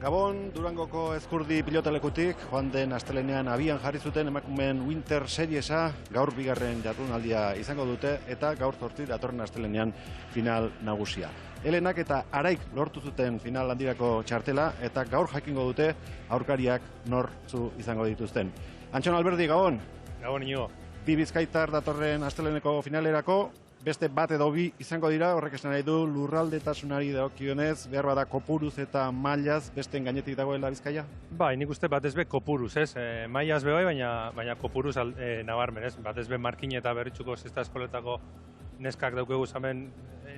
Gabon, Durangoko Ezkurdi pilotalekutik, joan den astelenean abian jarri zuten emakumeen Winter Seriesa, gaur bigarren jardunaldia izango dute eta gaur zortzi datorren astelenean final nagusia. Helenak eta Araik lortu zuten final handirako txartela eta gaur jakingo dute aurkariak nortzu izango dituzten. Antxon Alberdi, Gabon. Gabon, Inigo. Bi bizkaitar datorren asteleneko finalerako, beste bat edo bi izango dira, horrek esan nahi du lurraldetasunari dagokionez, behar bada kopuruz eta mailaz besten gainetik dagoela Bizkaia? Bai, nik uste batez be kopuruz, ez? Mailaz be bai, baina kopuruz nabarmen, ez? Batez be Markin eta Berritxuko zesta eskoletako neskak daukegu zamen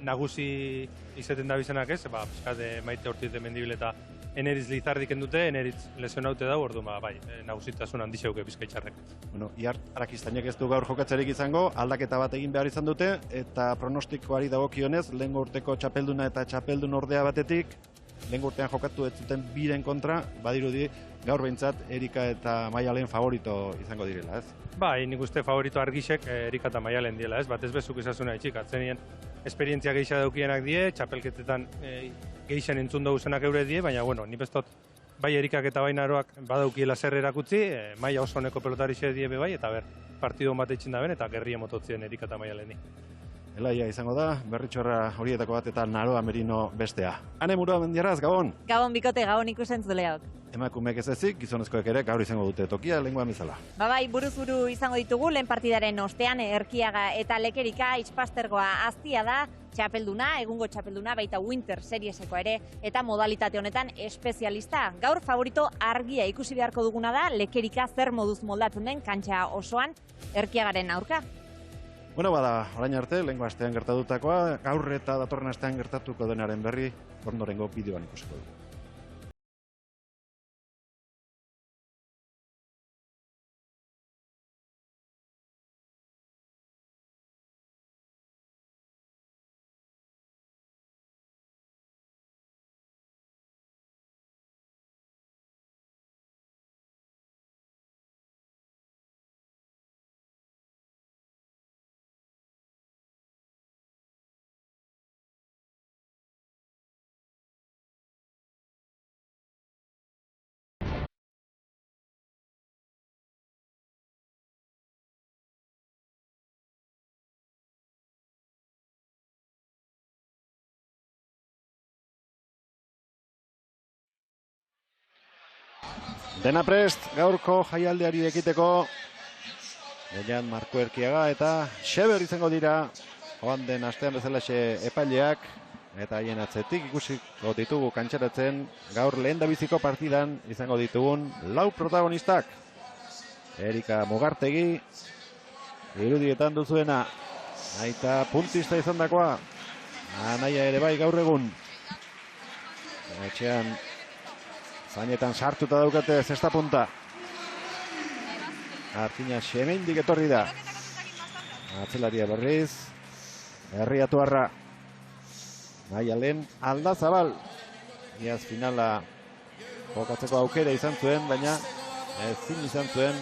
nagusi izeten da bizenak, ez? Piskat Maite Ortiz de Mendibil eta Eneritz Lizardik endute, Eneritz lesionaute dago, orduan, bai, nagusitasun handi zeuke Bizkaitxarrek. Bueno, Iart Arakistainek ez du gaur jokatzerik izango, aldaketa bat egin behar izan dute, eta pronostikoari dagokionez, lehengo urteko txapelduna eta txapeldun ordea batetik, lehengo urtean jokatu ez zuten biren kontra, badirudi gaur behintzat Erika eta Maialen favorito izango direla, ez? Bai, nik uste favorito argisek Erika eta Maialen diela, ez? Batez bezuk izazuna itxik, atzenien esperientzia geisha daukienak die, txapelketetan geixen entzun dugu zenak eure die, baina, bueno, ni bestot bai Erikak eta bai Naroak badaukiela zer erakutzi, maila oso honeko pelotari xe die bai, eta ber, partidon bat eitxin da ben, eta gerri emototzien Erika eta Maialeni. Elaia izango da, Berritxorra horietako bat eta Naroa Merino bestea. Ane Murua Mendiaraz, Gabon! Gabon bikote, Gabon ikusentzuleok. Emakumeek ez ezik, gizonezkoek ere gaur izango dute tokia lenguan bezala. Bai, buruz buru izango ditugu, lehen partidaren ostean, Erkiaga eta Lekerika, Itxpastergoa aztia da, txapelduna, egungo txapelduna, baita Winter Seriesekoa ere, eta modalitate honetan espezialista. Gaur favorito argia ikusi beharko duguna da, Lekerika zer moduz moldatu den kantxa osoan, Erkiagaren aurka. Bueno, bada, orain arte, lehenko astean gertatutakoa, gaur eta datorren astean gertatuko denaren berri, ondorengo bideoan ikusiko dugu. Dena prest, gaurko jaialdiari ekiteko, Deian Marko Erkiaga eta Xeber izango dira, joan den astean bezalaxe epaileak, eta haien atzetik ikusiko ditugu kantxaratzen, gaur lehendabiziko partidan izango ditugun lau protagonistak. Erika Mugartegi, irudietan duzuena, aita puntista izan dakoa, anaia ere bai gaur egun, etxean zainetan sartuta daukate zesta punta. Artina Xemendik etorri da. Atzelaria berriz. Herriatuarra. Maialen Aldazabal. Iaz finala jokatzeko aukera izan zuen, baina ezin izan zuen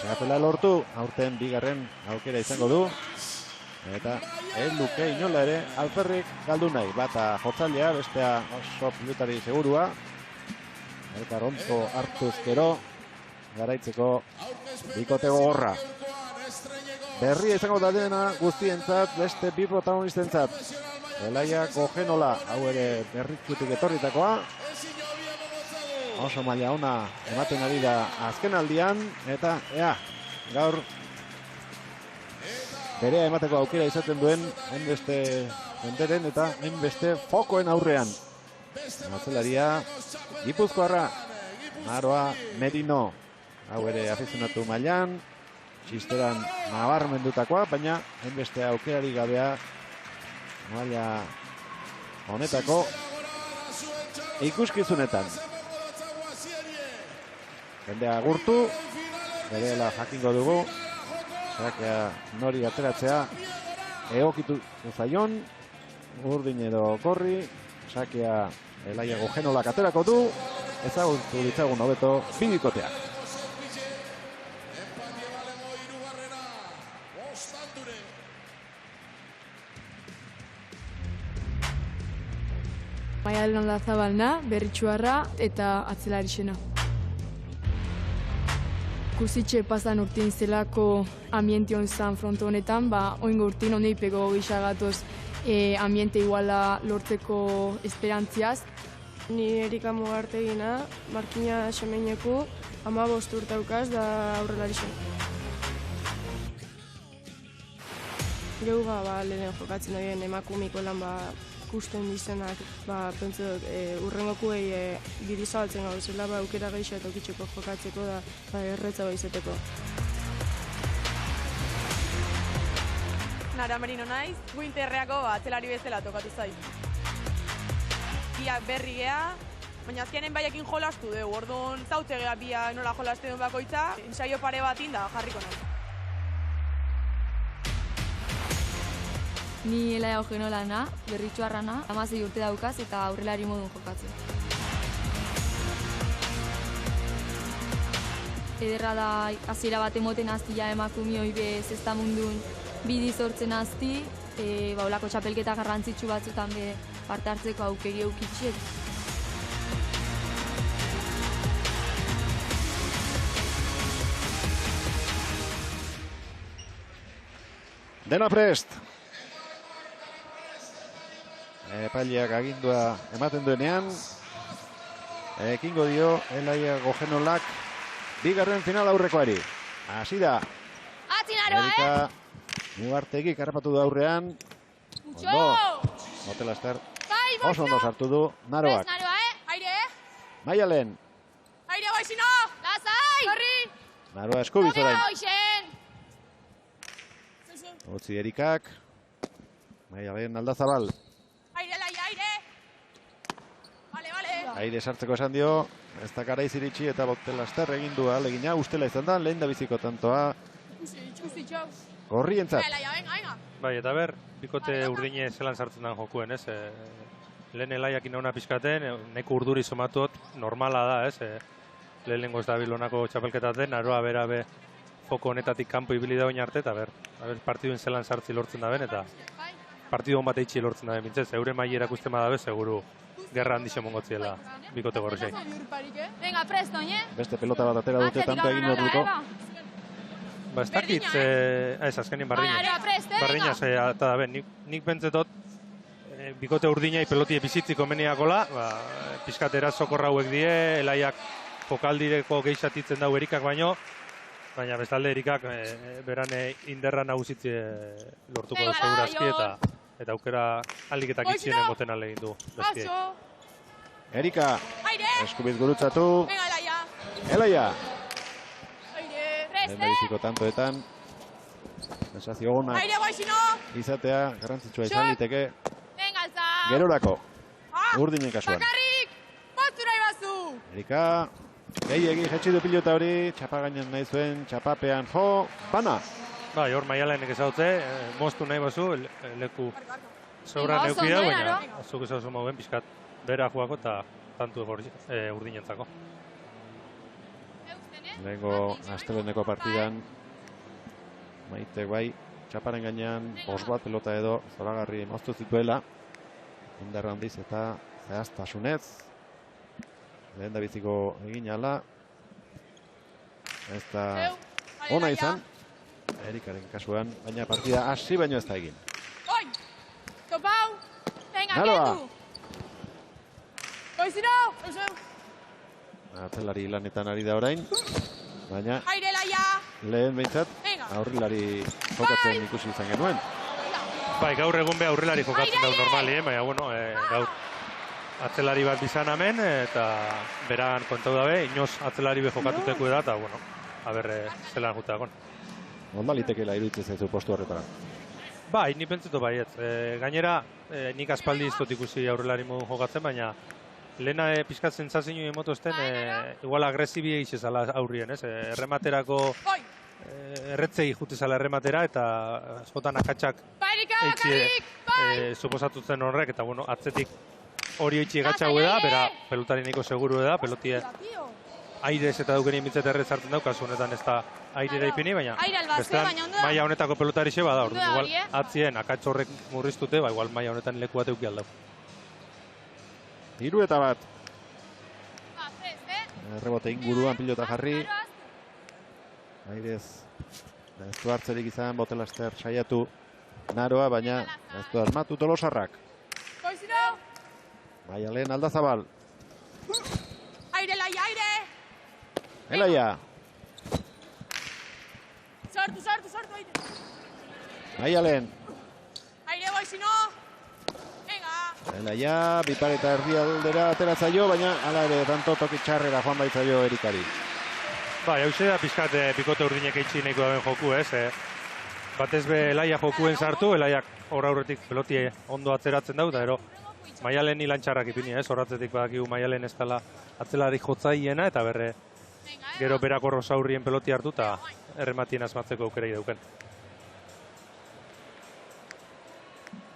txapela lortu. Aurten bigarren aukera izango du. Eta ez luke inola ere alferrik galdu nahi. Bata jotzailea, bestea oso pilotari segurua. Eta ronto hartu ezkero, garaitzeko bikote gogorra. Berria izango da dena guztientzat, beste bi protagonistentzat. Elaia Gojenola, hau ere Berritxutik etorritakoa. Oso maila ona ematen ari da azken aldian, eta gaur berea emateko aukera izaten duen enbeste enderen eta enbeste fokoen aurrean. Atzelaria Gipuzkoarra, Naroa Merino, hau ere afizionatu mailan, txisteran nabarmendutakoa, baina enbeste aukerari gabea maila honetako ikuskizunetan. Jendea agurtu, bereela jakingo dugu, sakea nori ateratzea egokitu zaion, urdin edo korri, sakea Elaia Gojenolak aterako du, ezagutu ditzagun hobeto bi bikoteak. Maialen Aldazabalna, Berritxuarra eta Atzelarixena. Ikusitxe pasan urtein zelako ambiention zan fronto honetan, oingo urtein honeipeko gixagatoz ambiente iguala lortzeko esperantziaz. Ni Erika Mugartegina, Markina Xemeineku, 15 urte daukaz da aurrelarixe. Geuga lehen jokatzen horien emakumiko lan ikusten dizenak, pentsu dut, urrengokuei bidizabaltzen gauzela, aukera gehiago eta okitzeko jokatzeko da erretza izeteko. Nara Merino naiz, Winterreako atzelari bezala tokatu zait. Biak berri geha, baina azkenen baiakin jolastu dugu, orduan zaute geha biak nola jolastu duen bakoitza, ensaio pare batin da jarriko nahi. Ni Elaia Eugenolana, Berritxuarrana, 16 urte daukaz eta aurrelari modun jokatzen. Ederra da hasiera bat emoten hastia emakumioi bez ez da mundun bidi sortzen hasti, olako txapelketa garrantzitsu batzutan be parte hartzeko aukeri eukitxiek. Dena prest! Epaileak agindua ematen duenean, ekingo dio Elaia Eugenolak bigarren final aurrekoari. Hasi da. Erika Mugartegik harrapatu du aurrean. Ondo. Motelaster. Oso ondo sartu du Naroak. Maialen. Aire baixino! Lazai! Horri! Naroa eskubiz orain. Otzi Erikak. Maialen Aldazabal. Aire, Laia, aire! Bale. Aire sartzeko esan dio. Ez da garaiz iritsi eta Motelaster egin du ahalegina. Ustela izan da, lehen da biziko tantoa. Gorrientzat. Bai, eta ber, bikote urdine zelan sartzen den jokuen, ez? Lehen Elaiakin hona pizkaten, neko urduri somatuot, normala da, ez? Lehenengo ez da bilonako txapelketaten, Naroa berabe foko honetatik kanpo ibili da oin arte, eta ber, partiduen zelan sartzi lortzen da ben, eta partidu hon bat eitxi lortzen da ben, bintzez, eure maile erakusten badabe, seguru gerra handixo mongotziela bikote gorrixein. Venga, presto, Beste pelota bat atera dute tanto egin orduko. Ba, ez dakit, ez azkenin bardinaz eta da ben, nik bentzetot bikote urdinai pelotie bizitziko meniakola, pixkat erasokorra hauek die, Elaiak jokaldireko geixatitzen dau Erikak baina bestalde Erikak beran inderra nagusitze lortuko da segurazki eta aukera aliketak itxien emoten alegin du. Erika, eskubiz gurutzatu. Elaia. Lehen biziko tantoetan. Sensazio gona izatea garrantzitsua izan liteke. Gerorako. Urdinen kasuan. Erika. Gehiegi jetxi du pilota hori. Txapa gainen nahi zuen. Txapapean jo. Bana. Bai, hor Maialenek ezautze. Moztu nahi bazu. Leku sobra neuki da, baina azuk ezauzu mauen pixkat bera joako eta tantu urdinentzako. Lehenko asteleneko partidan Maitek bai, txaparen gainean bost bat pelota edo zoragarri moztu zituela. Indarra handiz eta zehaztasunez. Lehen da biziko egin ala. Ez da ona izan. Erikaren kasuan, baina partida hasi baino ez da egin. Naroa! Atzelari lanetan ari da orain, baina lehen behintzat aurrilari jokatzen ikusi izan genuen. Bai, gaur egun be aurrilari jokatzen dau normali, baina bueno, gaur atzelari bat bizan hemen eta beran kontau dabe, inoz atzelari be jokatuteko da eta bueno, aber zelan juteakon. Normalitekela iruditzen zaizu postu horretara. Bai, ni pentsetu baiet. Gainera, nik aspaldi iztot ikusi aurrelari modu jokatzen, baina lehena pixkat zentzazio emotozten, igual agresibia izezala aurrien, ez? Errematerako erretzei jutezala errematera, eta askotan akatsak eitxie suposatutzen horrek, eta bueno, atzetik hori eitxie gatxau da, bera pelotari niko seguru da, pelotie airez eta dukenien bintzet errez hartzen dau, kasu honetan ez da airera ipini, baina bestean maila honetako pelotari xe bada, igual atzien akatz horrek murriztute, igual maila honetan leku bat euki aldau. 3-1. Rebote inguruan pilota jarri. Airez, ez du hartzerik izan, Botelaster saiatu Naroa, baina ez du asmatu Tolosarrak. Maialen Aldazabal. Aire, Laia, aire! Elaia. Sartu, aire! Maialen. Aire, Boizino! Venga! Elaia, bipareta erdialdera atera zaio, baina hala ere tanto toki txarrera joan baitzaio Erikari. Bai, hau da pizkat bikote urdinek eitzi nahiko daben joku, ez? Batez be Elaia jokuen sartu, Elaiak hor aurretik peloti ondo atzeratzen dau, da ero Maialen ilantxarrak ipini, ez? Horratzetik badakigu Maialen ez dela atzelarik jotzaiena, eta berre gero berako Rosaurrien peloti hartu, eta errematien asmatzeko aukerei dauken.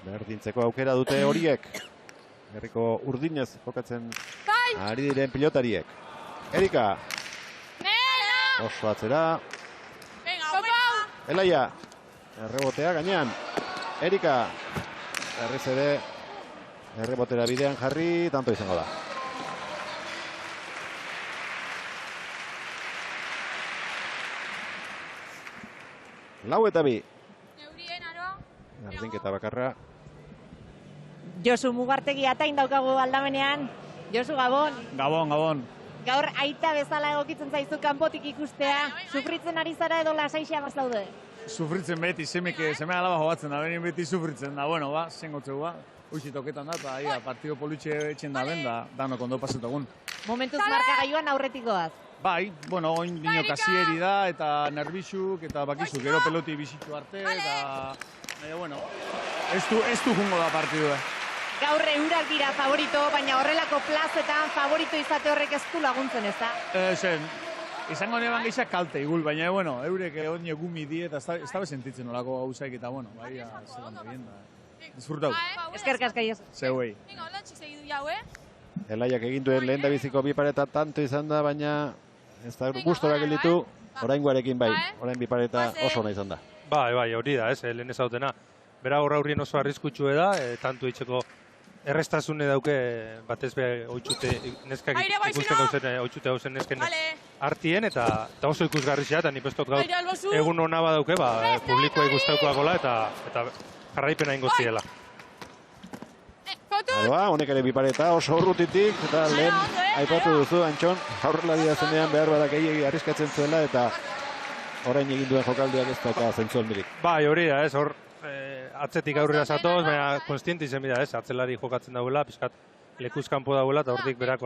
Berdintzeko aukera dute horiek. Herriko urdinez jokatzen ari diren pilotariek. Erika. Oso atzera. Elaia. Errebotea gainean. Erika. Berriz ere errebotera bidean jarri, tanto izango da. Lau eta bi. Berdinketa bakarra. Josu Mugartegi atain daukagu aldamenean. Josu, Gabon. Gabon. Gaur aita bezala egokitzen zaizu kanpotik ikustea. Sufritzen ari zara edo lasaixea bazaude? Sufritzen beti, seme alaba jobatzen da, benin beti sufritzen da. Bueno, zengotzeu uixi toketan da, eta partido politxe etxen da ben, da danok ondo pasetagun. Momentuz markagailuan aurretikoaz. Bai, bueno, oin dino kasieri da, eta nerbixuk, eta bakizuk, gero peloti bizitu arte, eta... bueno, ez du jungo da partidua. Gaur eurak dira favorito, baina horrelako plazetan favorito izate horrek ez du laguntzen, ez da? Izango neban gehiak kalte igul, baina, bueno, eurek honi egumi die, eta ez da bezentitzen olako gauzaik, eta, bueno, bai, zelan da bien da. Disfrutau. Eskerrik asko, Josu. Zeuei. Elaiak egin duen lehen da biziko bipareta tanto izan da, baina ez da gustora gelditu, oraingoarekin bai, orain bipareta oso ona izan da. Bai, hori da, ez, lehen ezautena. Bera horra aurrien oso arriskutsu da, tantu eitzeko errestasune dauke, batez be oitzute neskak ikusteko zen, oitzute hau zen nesken artien, eta oso ikusgarri zea, eta nipestot gaur egun hona badauke, publikoa ikustaukoa gola, eta jarraipena ingo ziela. Honek ere bipareta oso urrutitik, eta lehen aipatu duzu, Antxon, aurrelaria zenean behar badak egi arriskatzen zuela, eta orain egin duen jokaldiak ez dauka zentzuel mirik. Bai, hori da, ez, hor atzetik aurrera zatoz, baina konstienti zen bida, ez, atzelari jokatzen dauela, pixkat lekuzkanpo dauela, eta hortik berak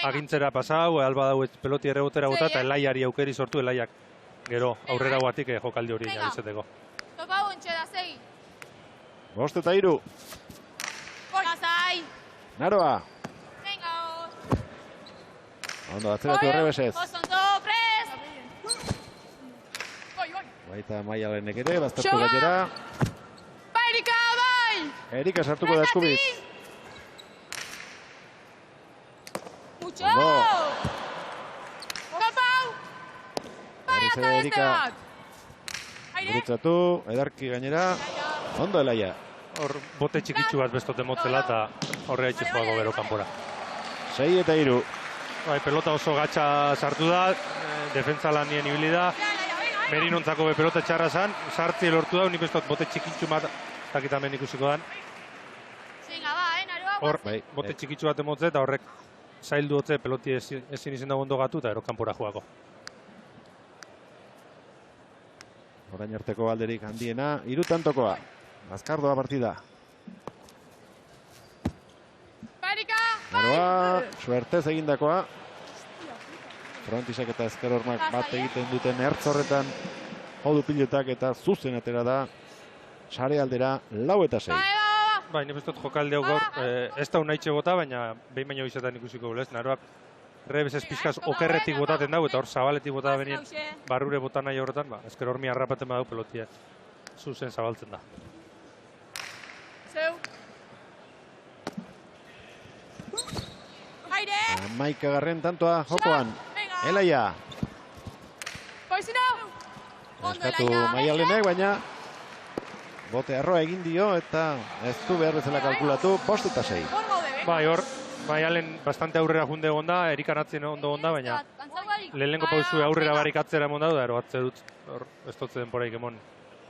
agintzera pasau, alba dau peloti errebotera bota, eta Elaiari aukeri sortu, Elaiak gero aurrera guatik jokaldi hori inabizeteko. Topa ontxe da, segi. 5 eta 3. Naroa. Ondo, atzeratu errebesez. Baita Maialenek ere, baztertu gaitera. Erika, bai! Erika sartuko da eskubiz. Ondo. Berriz ere Erika. Gurutzatu, edarki gainera. Ondo Elaia. Hor bote txikitsu bat bestote motzela, eta horre haitxe joago gero kanpora. 6 eta 3. Bai, pelota oso gatsa sartu da, defentsa lanien ibili da. Merinontzako be pelota txarra zan, sartzi lortu da, unipestot bote txikitsu bat takitamen ikusiko dan. Hor, bote txikitsu bat emotze, eta horrek zaildu hotze peloti ezin izen da ondo gatu, eta ero kanpora joako. Orain arteko alderik handiena, 3 tantokoa. Azkardoa partida. Naroa, suertez egindakoa. Frontisak eta ezker hormak bat egiten duten ertz horretan jodu pilotak eta zuzen atera da sare aldera 4 eta 6. Bai, nipestot jokalde hau gaur, ez da unaitxe bota, baina behin baino izaten ikusiko gulez. Naroak rebez ez pizkaz okerretik botaten dago, eta hor zabaletik bota da benien barrure bota nahi horretan, ezker hormi harrapaten badau pelotia zuzen zabaltzen da. Maika garren tantoa jokoan. Elaia. Eskatu Maialenek, baina bote arroa egin dio, eta ez du behar bezala kalkulatu, 5 eta 6. Bai, hor, Maialen bastante aurrera junde gonda, Erikan atzien ondo gonda, baina lehenengo pausu aurrera barik atzera emon da, ero atze dut, ez dutze denporaik emon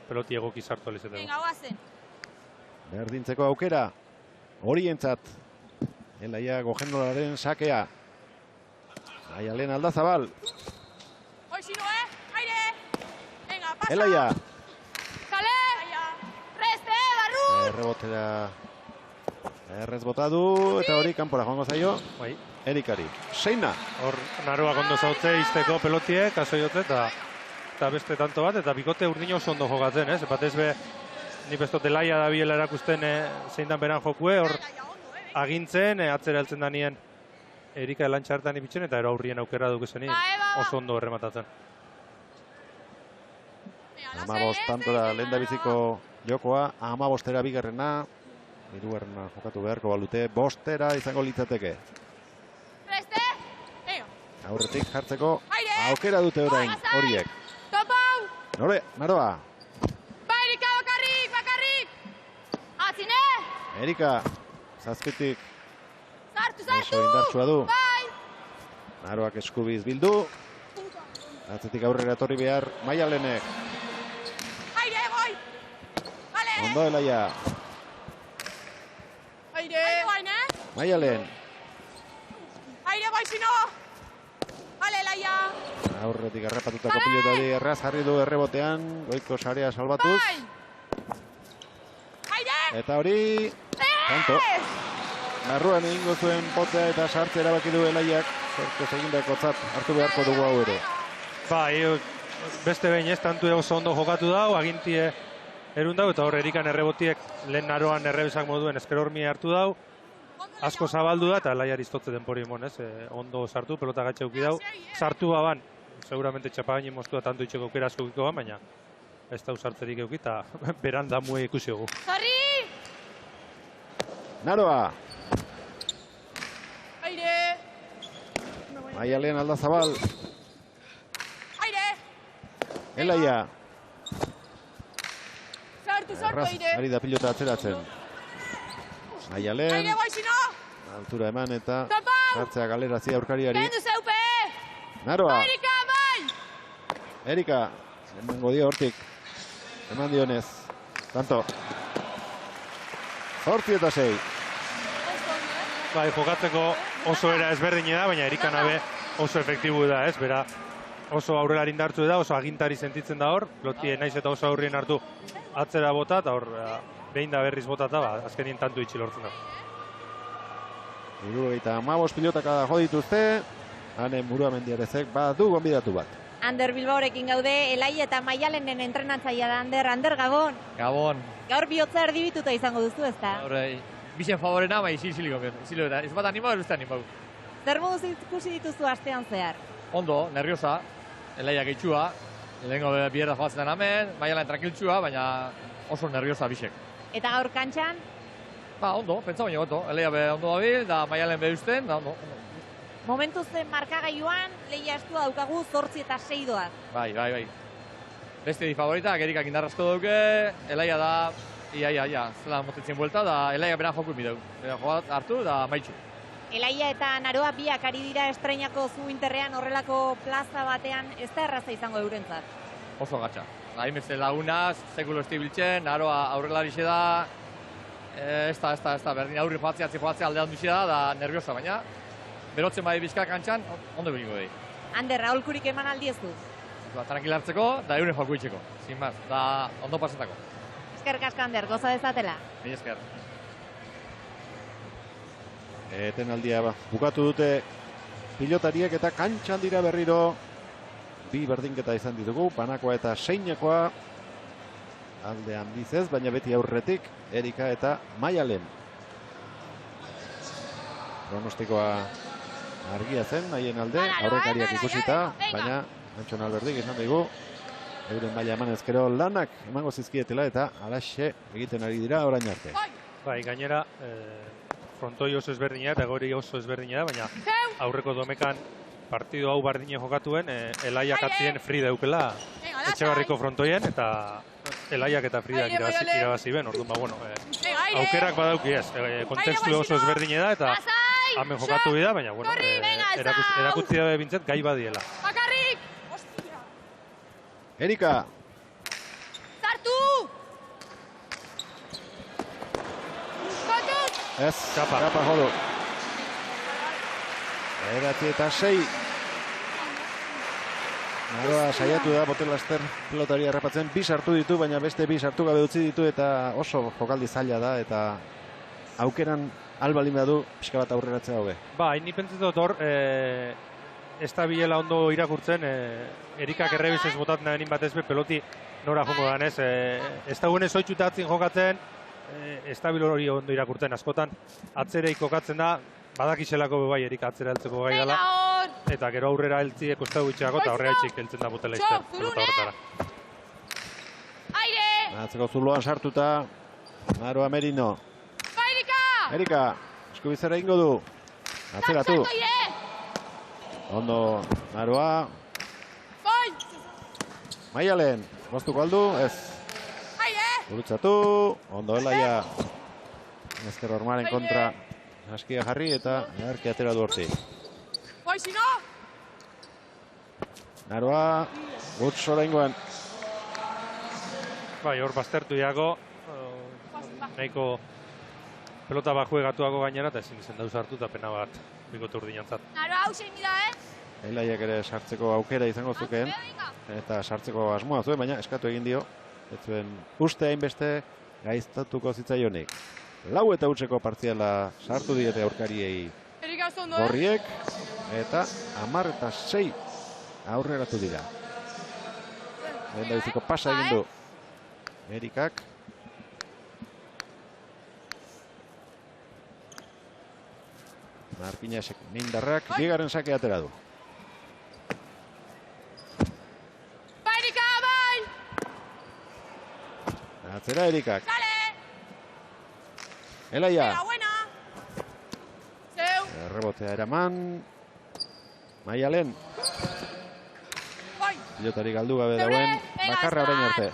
peloti egoki sartu alizeteko. Berdintzeko aukera, horientzat, Elaia Gojendolaren sakea. Maialen Aldazabal. Elaia. Errebotera errez bota du, eta hori kanpora joango zaio. Erikari. Seina. Hor Naroak ondo zautze izteko pelotie, kaso jote, eta beste tanto bat, eta bikote urdin oso ondo jokatzen, ez? Batez be, ni bestote Elaia da biela erakusten zein dan beran jokue, hor agintzen, atzera heltzen danien Erika elantxartan ibitzen, eta ero aurrien aukera dukezeni oso ondo errematatzen. 15 tantora lehen da biziko jokoa, 15era bigarrena, hirugarrena jokatu beharko balute, 5era izango litzateke. Aurretik jartzeko aukera dute orain horiek. Nore, Naroa. Erika bakarrik! Atzine! Erika, zazpitik oso indartsua du. Naroak eskubiz bildu. Atzetik aurrera etorri behar Maialenek. Ondo Elaia. Maialen. Aurretik errepatutako pilota hori erraz jarri du errebotean, goiko sarea salbatuz. Eta hori, tanto. Barruan egingo zuen potzea eta sartzea erabaki du Elaiak, zorko segindako tzat hartu beharko dugu hau ere. Bai, beste behin ez, tantu oso ondo jokatu dau, agintie erun dau, eta hor Erikan errebotiek lehen Naroan errebesak moduen ezker hormia hartu dau. Asko zabaldu da, eta Elaiari iztotze denpori emon, ez? Ondo sartu, pelota gatxe auki dau. Sartu baban, seguramente txapagaini moztua tanto itxeko aukera asko ukiko ban, baina ez dau sartzerik euki, eta beran damue ikusi dugu. Naroa. Maialen Aldazabal. Elaia. Erraz, ari da pilota atzeratzen. Maialen. Altura eman eta sartzea galerazia aurkariari. Naroa. Erika. Emango dio hortik. Eman dionez. Tanto. 8-6. Bai, jokatzeko oso era ezberdine da, baina Erika nabe oso efektibu da, ez? Bera oso aurrelari indartu da, oso agintari sentitzen da hor. Lotie naiz eta oso aurrien hartu atzera bota, eta hor behin da berriz botata, azkenien tantu itxi lortzen da. 75 pilotaka jo dituzte. Hane Muruamendiarezek badu gonbidatu bat. Ander Bilbaorekin gaude, Elaia eta Maialenen entrenatzaia da, Ander Gabon. Gabon. Gaur bihotza erdibituta izango duzu, ez da? Gaur, bizen favorena, bai, ziliko, ez bat animau, ez beste animau. Zer moduz ikusi dituzu astean zehar? Ondo, nerviosa, Elaia gehitxua, lehenko bierda joatzen den hemen, Maialen tranquiltxua, baina oso nerviosa bisek. Eta gaur kantxan? Ba, ondo, pentsa baino goto, Elaia be ondo dabil, da Maialen be usten, da ondo. Momentu zen markagailuan, lehia estua daukagu 8 eta 6 doaz. Bai. Beste di favorita, Erikak indarrazko duke, Elaia da, ia, zela motetzen buelta, da Elaia bera joku mideu. Joat hartu, da maitxu. Elaia eta Naroa biak ari dira estreinako zu interrean horrelako plaza batean, ez da erraza izango eurentzat? Oso gatsa. Hainbeste lagunaz, sekulo estibiltzen, Naroa aurrelarixe da, ez da, berdin aurri joatzea, aldean duxe da nerviosa, baina berotzen bai bizkak kantxan, ondo bilingo behi. Ander, aholkurik eman aldi ez duz? Tranquil hartzeko, da euren joku itxeko, sin más, da ondo pasatako. Eskerrik asko, Ander, goza dezatela. Mila esker. Etenaldia bukatu dute pilotariek eta kantxan dira berriro. Bi berdinketa izan ditugu, Panakoa eta Seinakoa. Alde handiz ez, baina beti aurretik, Erika eta Maialen. Pronostikoa argia zen, haien alde, aurrekariak ikusita, baina Antxon Alberdik izan dugu. Euren maila eman ezkero lanak emango zizkietela eta alaxe egiten ari dira orain arte. Bai, gainera, frontoi oso ezberdina eta gori oso ezberdina da, baina aurreko domekan partidu hau bardine jokatuen, Elaiak atzien Frida eukela Etxebarriko frontoien, eta Elaiak eta Fridak irabazi ben, orduan, aukerak badauki ez, kontestu oso ezberdine da, eta Hemen jokatu bida, baina, bueno, erakutzi dabe bintzat gai badiela. Bakarrik! Erika! Zartu! Kotut! Ez, txapa jodu. 9-6. Naroa saiatu da, Botel-Laster pelotari harrapatzen. Bi sartu ditu, baina beste bi sartu gabe utzi ditu eta oso jokaldi zaila da eta aukeran albalin badu pixka bat aurreratzea hobe. Ba, hain nipentzetot hor, ez da bilela ondo irakurtzen, Erikak errebizez botatzen denin batez be peloti nora jongo ganez. Ez da guenez oitxuta atzin jokatzen, ez da hori ondo irakurtzen. Askotan, atzereik kokatzen da, badakiselako bai Erika atzera heltzeko gai dela. Eta gero aurrera heltziek uste gutxeako eta aurrera etxik heltzen da Botel-Laster pelota horretara. Aire! Atzeko zuloan sartuta, Naroa Merino. Erika, eskubizera ingo du. Atzeratu. Ondo, Naroa. Maialen, moztuko aldu, ez. Gurutzatu, ondo Elaia. Ezker Ormaren kontra askia jarri eta erki atera du horti. Naroa, gutz oraingoan. Bai, hor baztertu iago, nahiko pelota bat juegatuako gainera eta ezin izen dauz hartu eta pena bat bikote urdinantzat. Naroa, hau zein bida, Elaiak ere sartzeko aukera izango zukeen eta sartzeko asmoa zuen, baina eskatu egin dio. Ez zuen uste hainbeste gaiztatuko zitzaionik. 4-0 partziala sartu diete aurkariei gorriek eta 10-6 aurreratu dira. Lehendabiziko pasa egin du Erikak. Markinasek mindarrak bigarren sake atera du. Erika, bai! Atzera Erikak. Elaia. Errebotea eraman. Maialen. Pilotari galdu gabe dauen. Bakarra orain arte.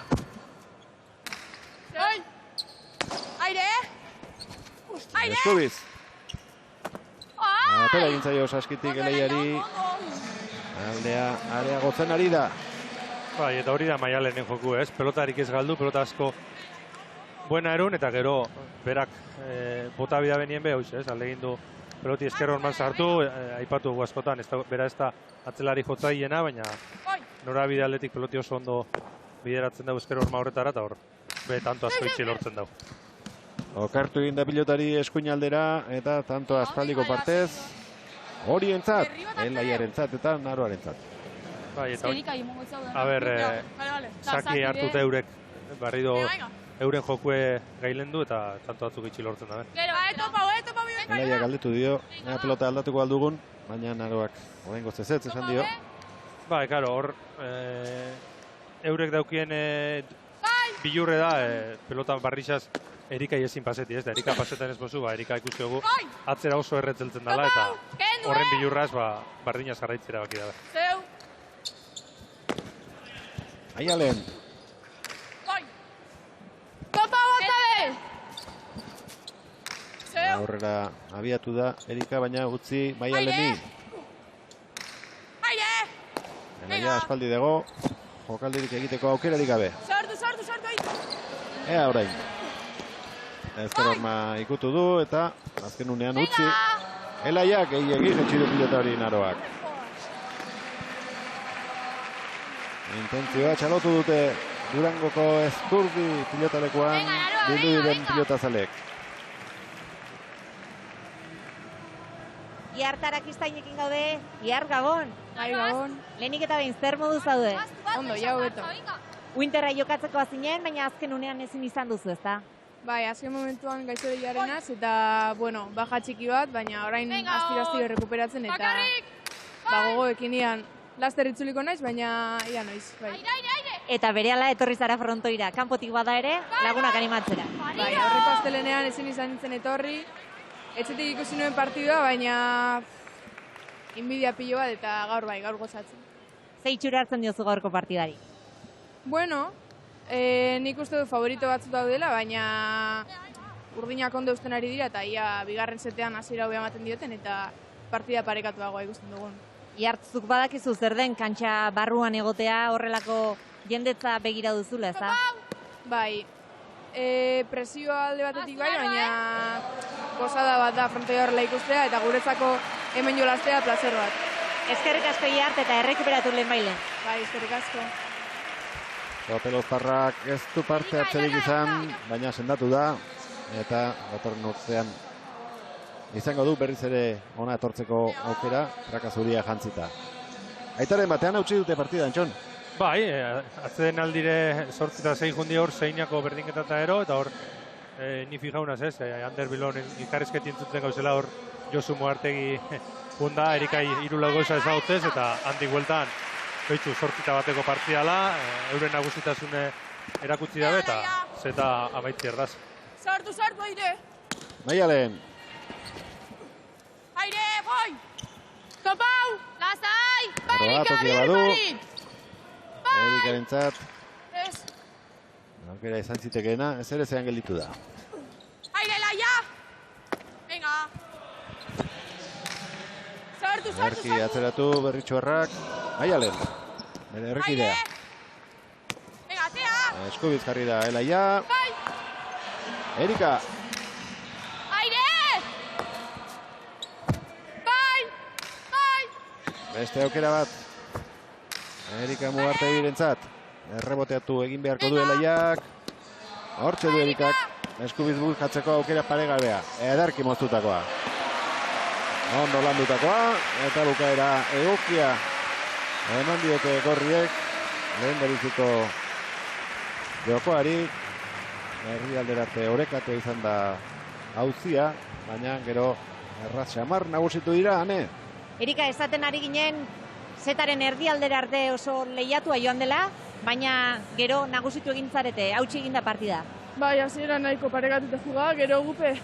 Eskubiz. Atera egin zaio saskitik Elaiari. Aldea areagotzen ari da. Bai, eta hori da Maialenen joku, ez? Pelotarik ez galdu, pelota asko buena erun, eta gero berak bota bida benien be, hoiz, ez? Aldegin du peloti Ezker Orman sartu, aipatu dugu askotan, bera ez da atzelari jotzaiena, baina norabide aldetik peloti oso ondo bideratzen dago Ezker Orman horretara, eta hor, tanto asko itxi lortzen dago. Okartu egin da pilotari eskuinaldera, eta tanto aspaldiko partez, horientzat, Elaiarentzat eta Naroarentzat. Bai, eta a ber, saki hartuta eurek, barrido euren jokue gailendu eta tanto batzuk itxi lortzen da. Elaia galdetu dio, pelota aldatuko aldugun, baina Naroak oraingoz ezetz esan dio. Bai, karo, hor eurek daukien bilurre da, pelota barrixaz Erikai ezin paseti, ez da, Erika pasetan ez bozu, Erika ikusi dugu atzera oso erretzeltzen dela eta horren bilurraz bardinaz jarraitzera baki da. Maialen. Aurrera abiatu da Erika, baina utzi Maialeni. Elaia aspaldi dago, jokaldirik egiteko aukerarik gabe. Ea orain. Ezker Orma ikutu du eta azken unean utzi. Elaiak egin etxidu pilota hori Naroak. Intentzioa txalotu dute Durangoko Ezkurdi pilotalekuan bildu diren pilotazalek. Iartarak iztainekin gaude, Iar Gabon. Bai, Gabon. Lehenik eta behin zer modu zaude? Ondo, jau beto. Winterra jokatzeko azinen, baina azken unean ezin izan duzu, ezta? Bai, azken momentuan gaixore jarrenaz eta, bueno, baja txiki bat, baina orain astiro rekuperatzen eta gogoekin ian laster itzuliko naiz, baina ia noiz, bai. Eta berehala etorri zara frontoira, kanpotik bada ere, lagunak animatzera. Bai, aurreko astelenean ezin izan nintzen etorri, etxetik ikusi nuen partidua, baina inbidia pilo bat eta gaur gozatzen. Ze itxura hartzen diozu gaurko partidari? Bueno, nik uste du favorito batzu daudela, baina urdinak ondo eusten ari dira, eta ia bigarren setean hasiera hobea ematen dioten, eta partida parekatuagoa ikusten dugun. Iartzuk badakizu zer den kantxa barruan egotea horrelako jendetza begira duzula, ez da? Bai, presioa alde batetik bai, baina gozada bat da frontoi horrela ikustea, eta guretzako hemen jolaztea plazer bat. Eskerrik asko Iart eta errekuperatu lehen bailen. Bai, eskerrik asko. Peloztarrak ez du parte hartzerik izan, baina sendatu da, eta datorren urtean izango du berriz ere ona etortzeko aukera, Trakazuria jantzita. Aitaren batean hautsi dute partida, Antxon? Bai, atzeden aldire 8-6 jundi hor zeinako berdinketa eta ero, eta hor ni fijaunaz ez, Ander Bilon ikarrizketi entzuten gauzela hor Josu Moartegi funda, Erika irulago eza ezagutzez, eta handik bueltan behitzu 8 bateko partidala, euren nagusitasune erakutsi dabe, eta zeta amaitzi erdaz. Sartu, aire! Maialen! Aire, boi! Topau! Lasai! Arroa, tokia badu. Erikaren txat. Ez! Aukera izan zitekeena, ez ere zean gelditu da. Aire, laia! Venga! Sartu! Erki atzeratu berritxuarrak. Maialen, bere errekidea. Venga, atea! Eskubiz jarri da Elaia. Erika. Aire! Beste aukera bat. Erika Mugartegirentzat. Erreboteatu egin beharko du Elaiak. Hortxe du Erikak. Eskubiz bulkatzeko aukera paregabea. Ederki moztutakoa. Ondo landutakoa. Eta bukaera egokia. Eman diote gorriek. Lehen beriziko jokoari. Herrialderarte orekate izan da auzia. Baina gero erraz xamar nagusitu dira, ane? Erika, esaten ari ginen, zetaren erdialdera arte oso lehiatua joan dela, baina gero nagusitu egin zarete, hautsi eginda partida. Bai, hasiera nahiko paregatute juga, gero gupe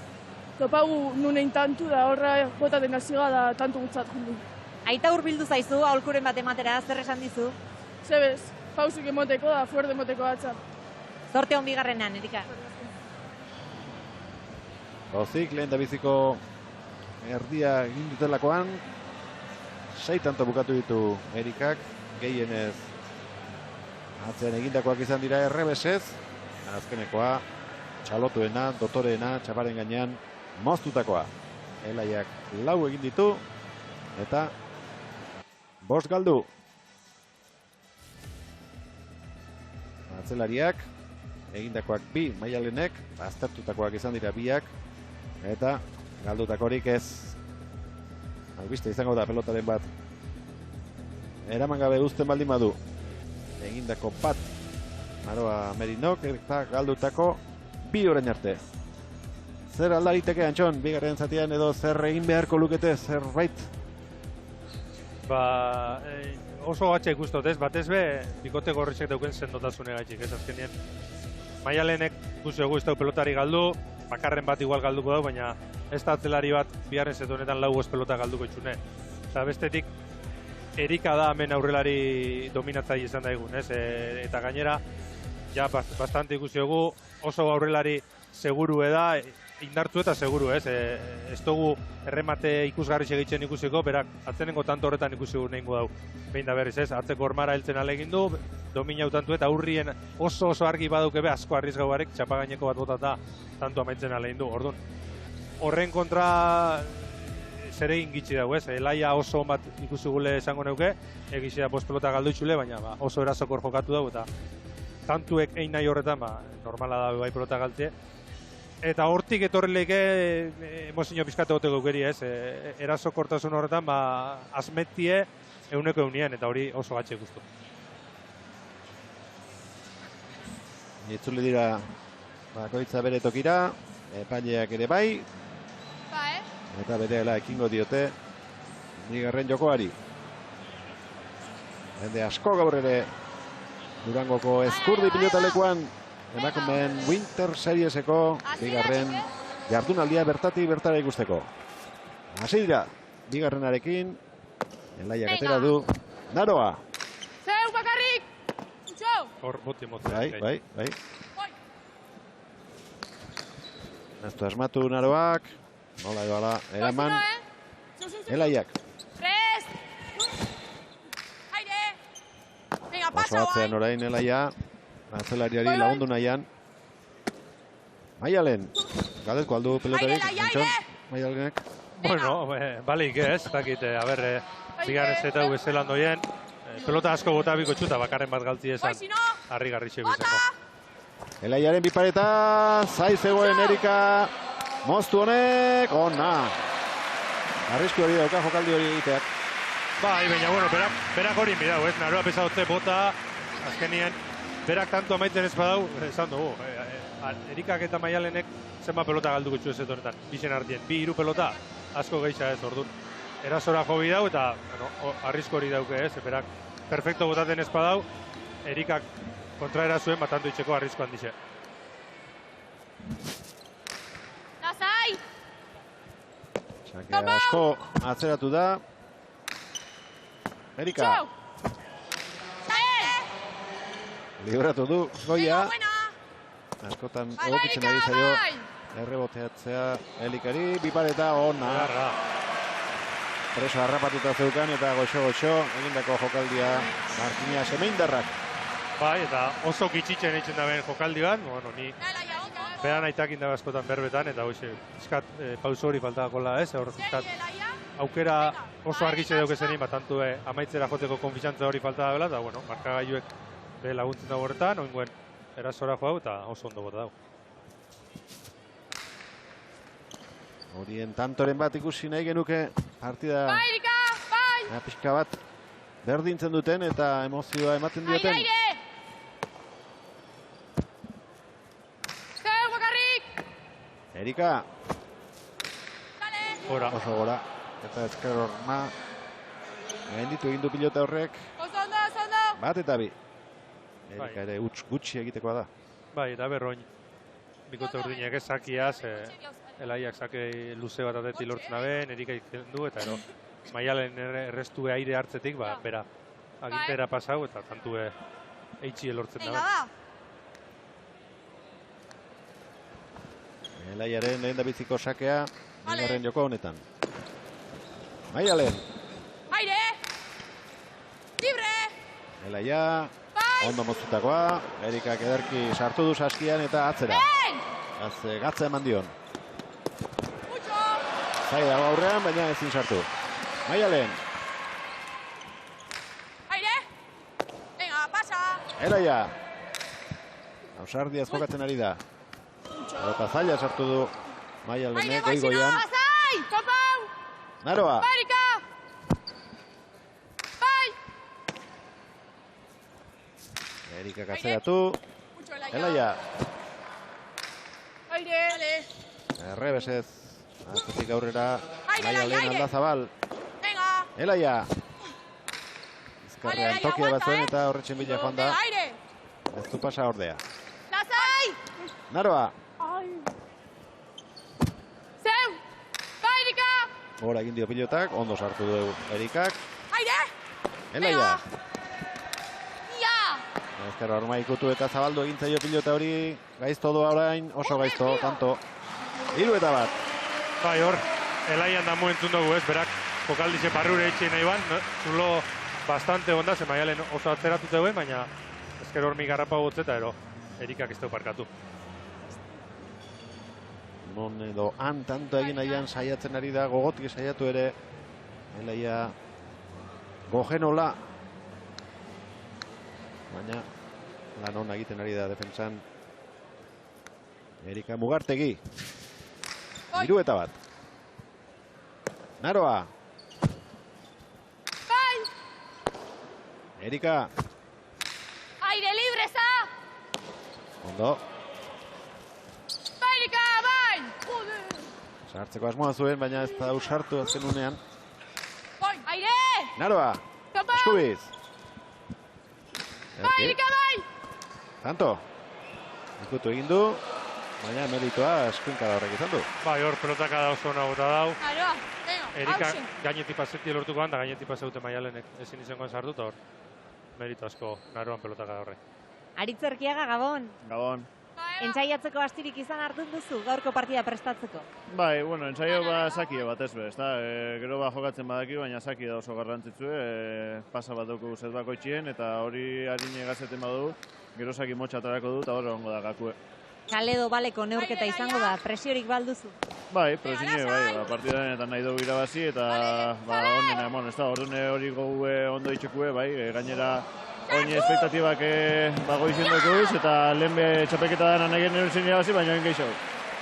topagu nunein tantu da, horra bota den hasiga da tantu gutzat jundu. Aita hurbildu zaizu, aholkuren bat ematera, zer esan dizu? Zebez, pausik emoteko da, fuerte emoteko atza. Zorte hon bigarrenan, Erika. Gozik, lehen da biziko erdia egin dutelakoan. 6 tanto bukatu ditu Erikak, gehienez atzean egindakoak izan dira errebesez. Azkenekoa, txalotuena, dotoreena, txaparen gainean, moztutakoa. Elaiak 4 egin ditu, eta 5 galdu. Atzelariak, egindakoak 2, Maialenek, aztertutakoak izan dira 2, eta galdutakorik ez. Albiste izango da pelotaren bat. Eraman gabe uzten baldin badu. Egindako bat. Aroa Merinok eta galdutako 2 orain arte. Zer aldariteke, Antxon, bigarren zatian edo zer egin beharko lukete, zerbait? Ba, oso gatxa ikustot ez, batez be, bikote gorritxek dauken sendotasune gaitxik, ez azkenien. Maialenek ikusi dugu ez dau pelotari galdu, bakarren bat igual galduko dau, baina ez da atzelari bat biharren zetu honetan 4 pelota galduko itxune. Eta bestetik, Erika da hemen aurrelari dominatzai izan daigun, ez? Eta gainera, ja, bastante ikusi dugu, oso aurrelari seguru da, indartzu eta seguru, ez? Ez dugu erremate ikusgarri segitzen ikusiko, berak atzenengo tanto horretan ikusi dugu nehingo dau. Behin da berriz, ez? Atzeko ormara heltzen alegin du, domina tantu eta aurrien oso argi badauke be asko arrizgauarek, txapagaineko bat botata tanto amaitzen alegin du. Orduan, horren kontra zeregin gitxi dago, ez? Elaia oso bat ikusi gule esango neuke, egizia 5 pelota galdu itxule, baina oso erasokor jokatu dago, eta tantuek egin nahi horretan, normala da bai pelota galtze. Eta hortik etorri leke emozio pizkate goteko geri, ez? Erasokortasun horretan, asmetie euneko eunien, eta hori oso gatxe guztu. Itzuli dira bakoitza bere tokira, epaileak ere bai. Eta berehala ekingo diote bigarren jokoari. Jende asko gaur ere Durangoko Ezkurdi pilotalekuan emakumeen Winter Serieseko bigarren jardunaldia bertatik bertara ikusteko. Hasi dira, bigarrenarekin, Elaiak atera du, Naroa. Zeu bakarrik! Hor, moti. Bai. Ez du asmatu Naroak. Nola edo ala, eraman. Elaiak. Prest! Aire! Venga, pasa, Oso atzean orain Elaia. Atzelariari lagundu nahian. Maialen. Galdezko aldu pelotarik. Maialenek. Bueno, balik ez, dakit, a ber, bigarren zeta bezelan doien. Pelota asko bota biko txuta, bakarren bat galtzi esan. Harri garritxe bizako. Elaiaren bipareta, zai zegoen Erika. Moztu honek, ona. Arrisku hori dauka jokaldi hori egiteak. Bai, baina, bueno, berak hori mirau, ez? Naroa pesadote bota, azkenien, berak tanto amaitzen ez badau, esan dugu. Erikak eta Maialenek zenba pelota galduko txu ez honetan, bixen artien. 2-3 pelota, asko geisha ez, ordun. Erasora jobi dau eta arrisku hori dauke ez, berak perfecto botaten ez badau, Erikak kontraera zuen batantu itxeko arrisku handixe. Lasai! Sakea asko atzeratu da. Erika. Libratu du goia. Askotan egokitzen ari zaio. Erreboteatzea Elikari. Bipareta ona. Preso harrapatuta zeukan eta goxo-goxo egindako jokaldia Martina Semeindarrak. Bai, eta oso kitxitzen eitzen daben jokaldi bat, bueno, ni beran aitakin dago askotan berbetan, eta hoxe, iskat pauso hori faltakola ez, hor iskat aukera oso argitxe daukezenin, batantu amaitzera joteko konfizantza hori falta dabela, eta bueno, markagailuek be laguntzen dago horretan, oinguen erasora joau eta oso ondo bota dago. Horien tantoren bat ikusi nahi genuke partida pixka bat berdintzen duten eta emozioa ematen dioten. Erika. Oso gora. Eta ezker horma. Gainditu egin du pilota horrek. Bat eta bi. Erika ere gutxi egitekoa da. Bai, eta berroin. Bikote urdinak ez sakiaz. Elaiak sake luze bat ateti lortzen daben. Erika itzen du eta ero. Maialen errestue aire hartzetik, bera agintera pasau eta tantue eitxie lortzen daben. Elaiaren lehen da biziko sakea, bigarren joko honetan. Maialen. Aire! Libre! Elaia, ondo moztutakoa, Erikak ederki sartu du saskian eta atzera. Gatza eman dion. Zai dago aurrean, baina ezin sartu. Maialen. Aire! Venga, pasa! Elaia. Ausardiaz jokatzen ari da. Eta zaila sartu du Maialenek goigoian. Naroa. Erikak atzeratu. Elaia. Errebesez. Atzetik aurrera. Maialen Aldazabal. Elaia. Ezkerrean tokia bat zuen eta horretxen bila joan da. Ez du pasa ordea. Naroa. Hora egin dio pilotak, ondo sartu du Erikak. Elaia. Ezkerra horma ikutu eta zabaldu egin zaio pilota hori. Gaizto doa orain, oso gaizto, tanto. 3 eta bat. Bai hor, Elaian damu entzun dugu ez, berak jokaldize barrure etxe nahi ban. Zulo bastante onda, ze Maialen oso atzeratu zegoen, baina ezker hormi garrapa gotzeta ero. Erikak ez du parkatu. Non edo han tanto egin nahian saiatzen ari da, gogotik saiatu ere. Elaia gogenola. Baina lan hona egiten ari da defentsan. Erika Mugartegi. 3 eta bat. Naroa. Erika. Aire libre, za! Ondo. Sartzeko asmoa zuen, baina ez da usartu azken unean. Aire! Naroa! Eskubiz! Tanto! Ikutu egin du, baina meritoa eskuinkada horrek izan du. Bai, hor pelotakada oso ona bota dau. Naroa, Erika gainetik paseti lortukoan, da gainetik paseute Maialenek ezin izangoan sartu, eta hor merito asko Naroan pelotakada horrek. Aritz Erkiaga, Gabon. Gabon. Entzaiatzeko astirik izan hartu duzu, gaurko partida prestatzeko? Bai, bueno, entzaio zakie bat ez be, ezta? Gero jokatzen badaki, baina zakie da oso garrantzitsue, pasa bat dugu zet bakoitzien, eta hori harine gazeten badu, gero zaki motxatarako du, eta horre ongo da gakue. Kaledo baleko neurketa izango da, presiorik balduzu? Bai, presione, bai, partidaren eta nahi dugu irabazi, eta honen emon, ez da, ordune hori gogue ondo itxekue, bai, gainera oin espektatibak goizien dukuz, eta lehen txapeketa dena nahi genero zen irabazi, baina oin gehiago.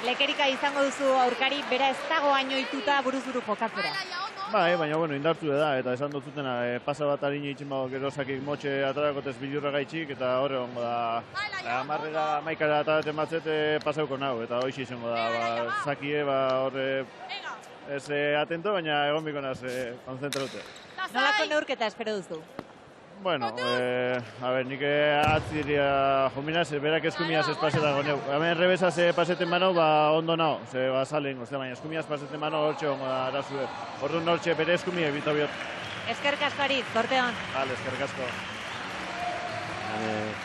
Lekerika izango duzu aurkari, bera ez dago ainoituta buruz-buru jokatzera. Bai, baina bueno, indartu da, eta esan dut zutena, pasa bat harin itxin bago gerozakik motxe atarakotez bilurra gaitxik, eta horre ongo da, amarrera maikara ataraten batzet pasauko nau, eta hoixi izango da, zakie, horre ez atento, baina egon biko naz konzentraute. Nolako neurketa espero duzu? Bueno, a ver, nik atziria jominaz, berak eskumiaz ez pasetago neu. Hemen rebesaz paseten manau, ondo nao, ze salen, baina eskumiaz paseten manau hortxe ongo da arazue. Orduan hortxe bere eskumia ebito biot. Eskerrik asko Aritz, zorteon. Vale, eskerrik asko.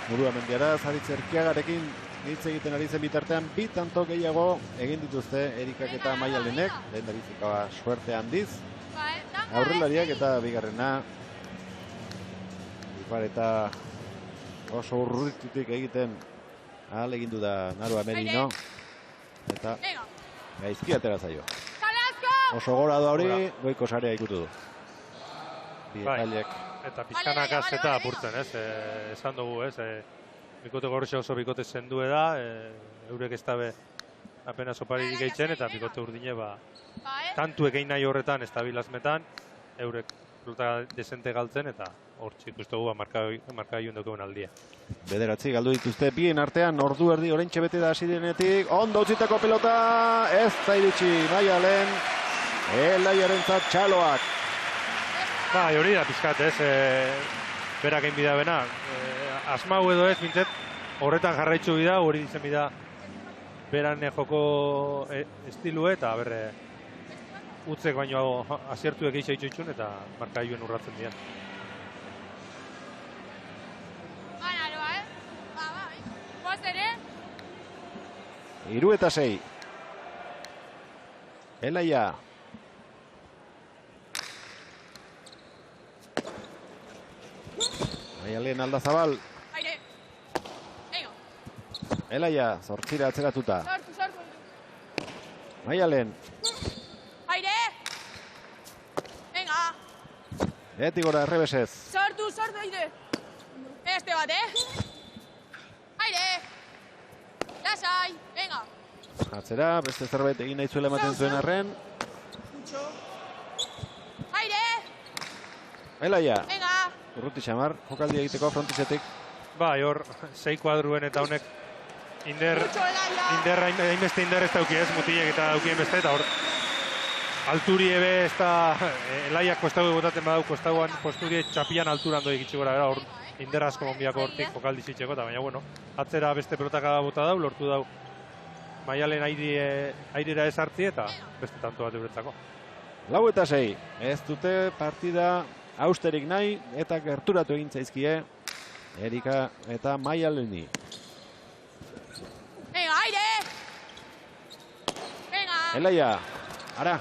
Murua mendiara, Zaritz Erkiagarekin hitz egiten ari zen bitartean, bi tanto gehiago egin dituzte Erikak eta Maialenek, lehen darizikoa suerte handiz. Aurrelariak eta bigarrena, eta oso urrutitik egiten ahal egindu da Narua Merino eta gaizki atera zaio. Oso gora da hori, goiko sarea ikutu du. Eta pizkanakaz eta apurtzen, esan dugu, bikote gorxe oso bikote zendue da, eurek ez dabe apenas oparirik gehitzen, eta bikote urdine tantu egin nahi horretan estabilazmetan, eurek fruta desente galtzen, eta hortzik uste gu markagaiun dukeun aldia. Bederatzi galdu dituzte bien artean, ordu erdi oraintxe bete da hasi denetik, ondo utzitako pelota, ez da iritsi Maialen, Elaiarentzat txaloak. Bai, hori da pizkat, berak egin bida bena. Asmau edo ez, bintzet, horretan jarraitzu bida, hori dizen bida beran joko estilue, eta berre utzek baino aziertuek eixa itxoitzun, eta markailuen urratzen dian. Hiru eta 6. Elaia. Maialen Aldazabal. Elaia, zortzira atzeratuta. Maialen. Aire! Venga! Eti gora errebesez. Sortu, aire! Este bat, Aire! Lasai, venga! Atzera, beste zerbait egin nahi zuela ematen zuen arren. Aire! Elaia. Venga! Urruti xamar, jokaldi egiteko frontizetik. Bai, hor, 6 kuadruen eta honek hainbeste inder ez dauki ez, mutilek eta daukien beste, eta hor, alturi ebe ez da, Elaiak kostagu egotaten badau, kostaguan posturi txapian alturan doi gitsi gora, hor, inder asko monbiako hortik jokaldi zitzeko, eta baina, bueno, atzera beste pelotaka bota dau, lortu dau Maialen airera ez hartzi eta beste tanto bat euretzako. 4 eta 6, ez dute partida austerik nahi eta gerturatu egin zaizkie Erika eta Maialeni. Venga, aire! Venga! Elaia, ara,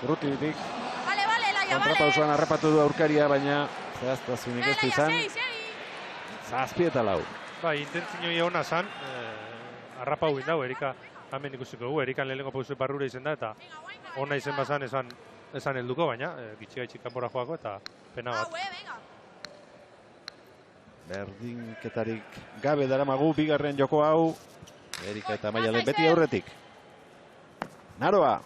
urrutitik. Vale, Elaia, kontrapausoan harrapatu du aurkaria, baina zehaztasunik ez du izan. 7 eta 4. Bai, intentzio hona zan, harrapau gindau, Erika hemen ikusiko gu, Erikan lehenengo pausu barrura izen da, eta ona izen bazan esan helduko, baina gitxigaitxik kanpora joako eta pena bat. Berdinketarik gabe daramagu bigarren joko hau. Erika eta Maialen beti aurretik. Naroa.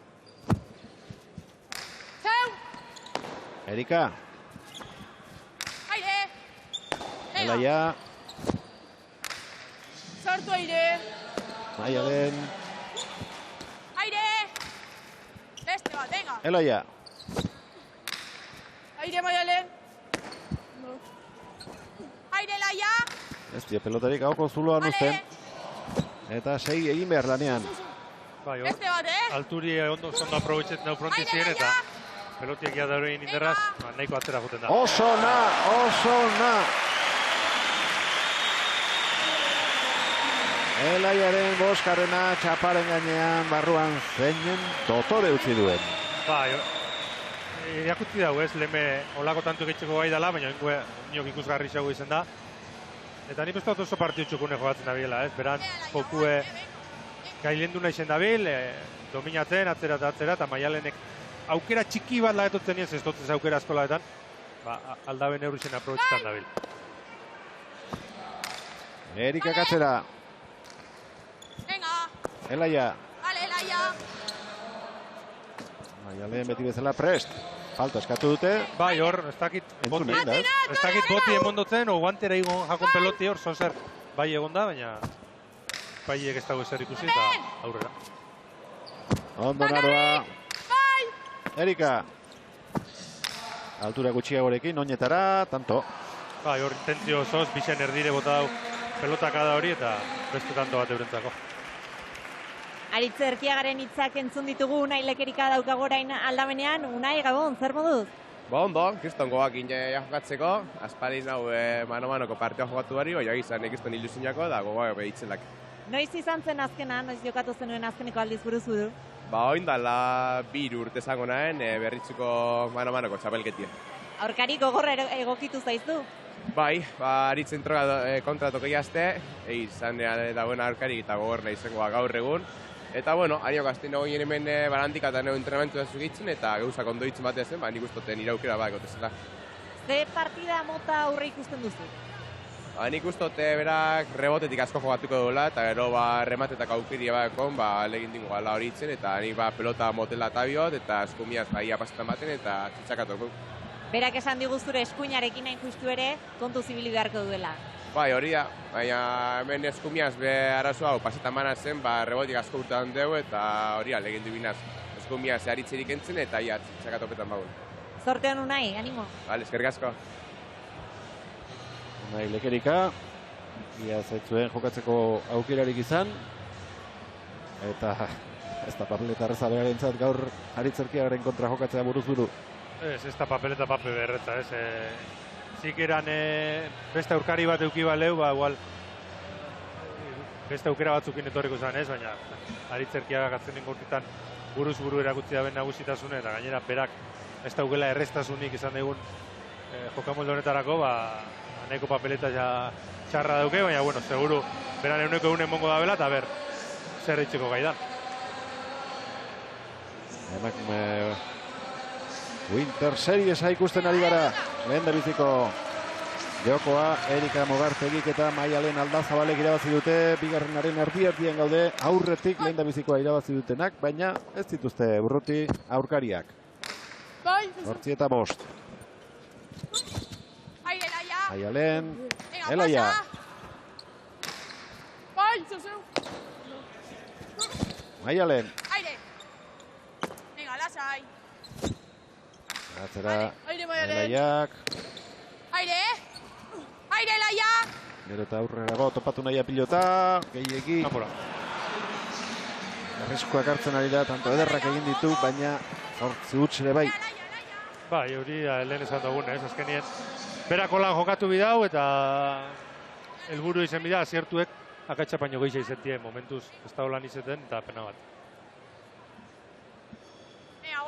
Erika. Aire. Elaia. Sartu aire. Maialen. Aire. Beste bat, venga. Elaia. Aire Maialen. Aire Elaia. Ez dio pelotarik hauko zuloan uzten. Eta 6 egin behar lanean. Bai, alturi ondo zondo aprobetxetan dau frontizien eta pelotiak jadaroin inderraz, nahiko atzera juten da. Oso na! Elaiaren boskarrena txaparen gainean barruan zeinen dotore utzi duen. Bai, irakutzi dago ez, lehme olako tantu egitxeko gai dela, baina inok ikusgarri xago izan da. Eta nik uste dut oso partidu txukune jogatzen dabilela, ez? Beran, jokue gailendu nahi zen dabil, dominatzen, atzera eta atzera, eta Maialenek aukera txiki bat lagetotzen ez dotzez aukera eskolaetan, aldaben eurixen aprobetxetan dabil. Erikak atzera. Elaia. Maialen beti bezala prest. Falta eskatu dute. Bai, hor, ez dakit boti emondotzen, o guantera igon jakon peloti hor, zozer bai egonda, baina baiek ez dago ezer ikusi eta aurrera. Ondo Naroa. Erika. Altura gutxiagorekin, oinetara, tanto. Bai, hor intentzio osoz, bixen erdire bota dau pelotak da hori eta beste tanto bat eurentzako. Aritze Erkiagaren hitzak entzun ditugu Unai Lekerika daukagorain aldamenean. Unai, gabon, zer moduz? Ba ondo, kriston goak jokatzeko, aspalin hau mano-manoko partioa jokatu bari, baina izan ikiston ilusinako da gogoa behitzelak. Noiz izan zen azkena, noiz jokatu zenuen azkeneko aldiz buruz buru? Ba oindala 2 urte zango nahen berritzuko mano-manoko txapelketia. Aurkari gogorra egokitu zaizu? Bai, aritzen kontratoko jazte, izan dagoen aurkari eta gogorna izangoa gaur egun. Eta, bueno, hainok azten nagoen hemen barantika eta neu entrenamentu da zugitzen, eta gauzak ondo ditzen batea zen, nik ustoten iraukera bat egotezela. Ze partida mota aurre ikusten duzu? Nik ustote berak rebotetik asko jogatuko duela, eta gero rematetak aukiria bakon, legin dingo gala hori itzen, eta nik pelota motela tabiot, eta eskumiaz ia pasetan baten, eta txitsakatuko. Berak esan diguzure eskuinarekin hain justu ere, kontu zibili beharko duela. Bai, hori da, baina hemen eskumiaz be arazoa hau pasetan mana zen, rebotik asko urtean dugu, eta hori legin dubinaz eskumiaz haritzerik entzen, eta ia txakatopetan bagun. Zortean Unai, animo. Bale, eskerrik asko. Unai Lekerika, ia zaitzuen jokatzeko aukerarik izan, eta ez da papeleta arrezalearen zat gaur Aritz Erkiagaren kontra jokatzea buruz buru. Ez da papeleta pape berretza, ez. Zikeran beste aurkari bat euki baleu, igual beste aukera batzukin etorriko zen ez, baina Aritz Erkiagak atzenen gortitan buruz buru erakutzi da ben nagusitasune, eta gainera berak ez daukela errestasunik izan egun jokamolde honetarako, nahiko papeleta txarra dauke, baina, bueno, seguru beran eguneko egunen mongo da bela, eta ber, zer eitzeko gaidan. Winter Seriesa ikusten ari gara, lehen da biziko jokoa, Erika Mogartegik eta Maialen Aldazabalek irabazi dute, bigarrenaren erdi-erdien gaude, aurretik lehen da bizikoa irabazi dutenak, baina ez dituzte burruti aurkariak. 8 eta 5. Maialen, Elaia. Maialen. Venga, lasai. Atzera, Elaiak. Aire, Elaia! Gero eta aurrerago topatu nahia pilota, gehiegi. Arriskuak hartzen ari da, tanto ederrak egin ditu, baina zortzi huts ere bai. Bai, hori lehen esan dugun, ez, azkenien. Berakola jokatu bidau eta helburu izen bida, aziertuek akatsa baino gehiago izetien, momentuz ez da holan izeten eta pena bat.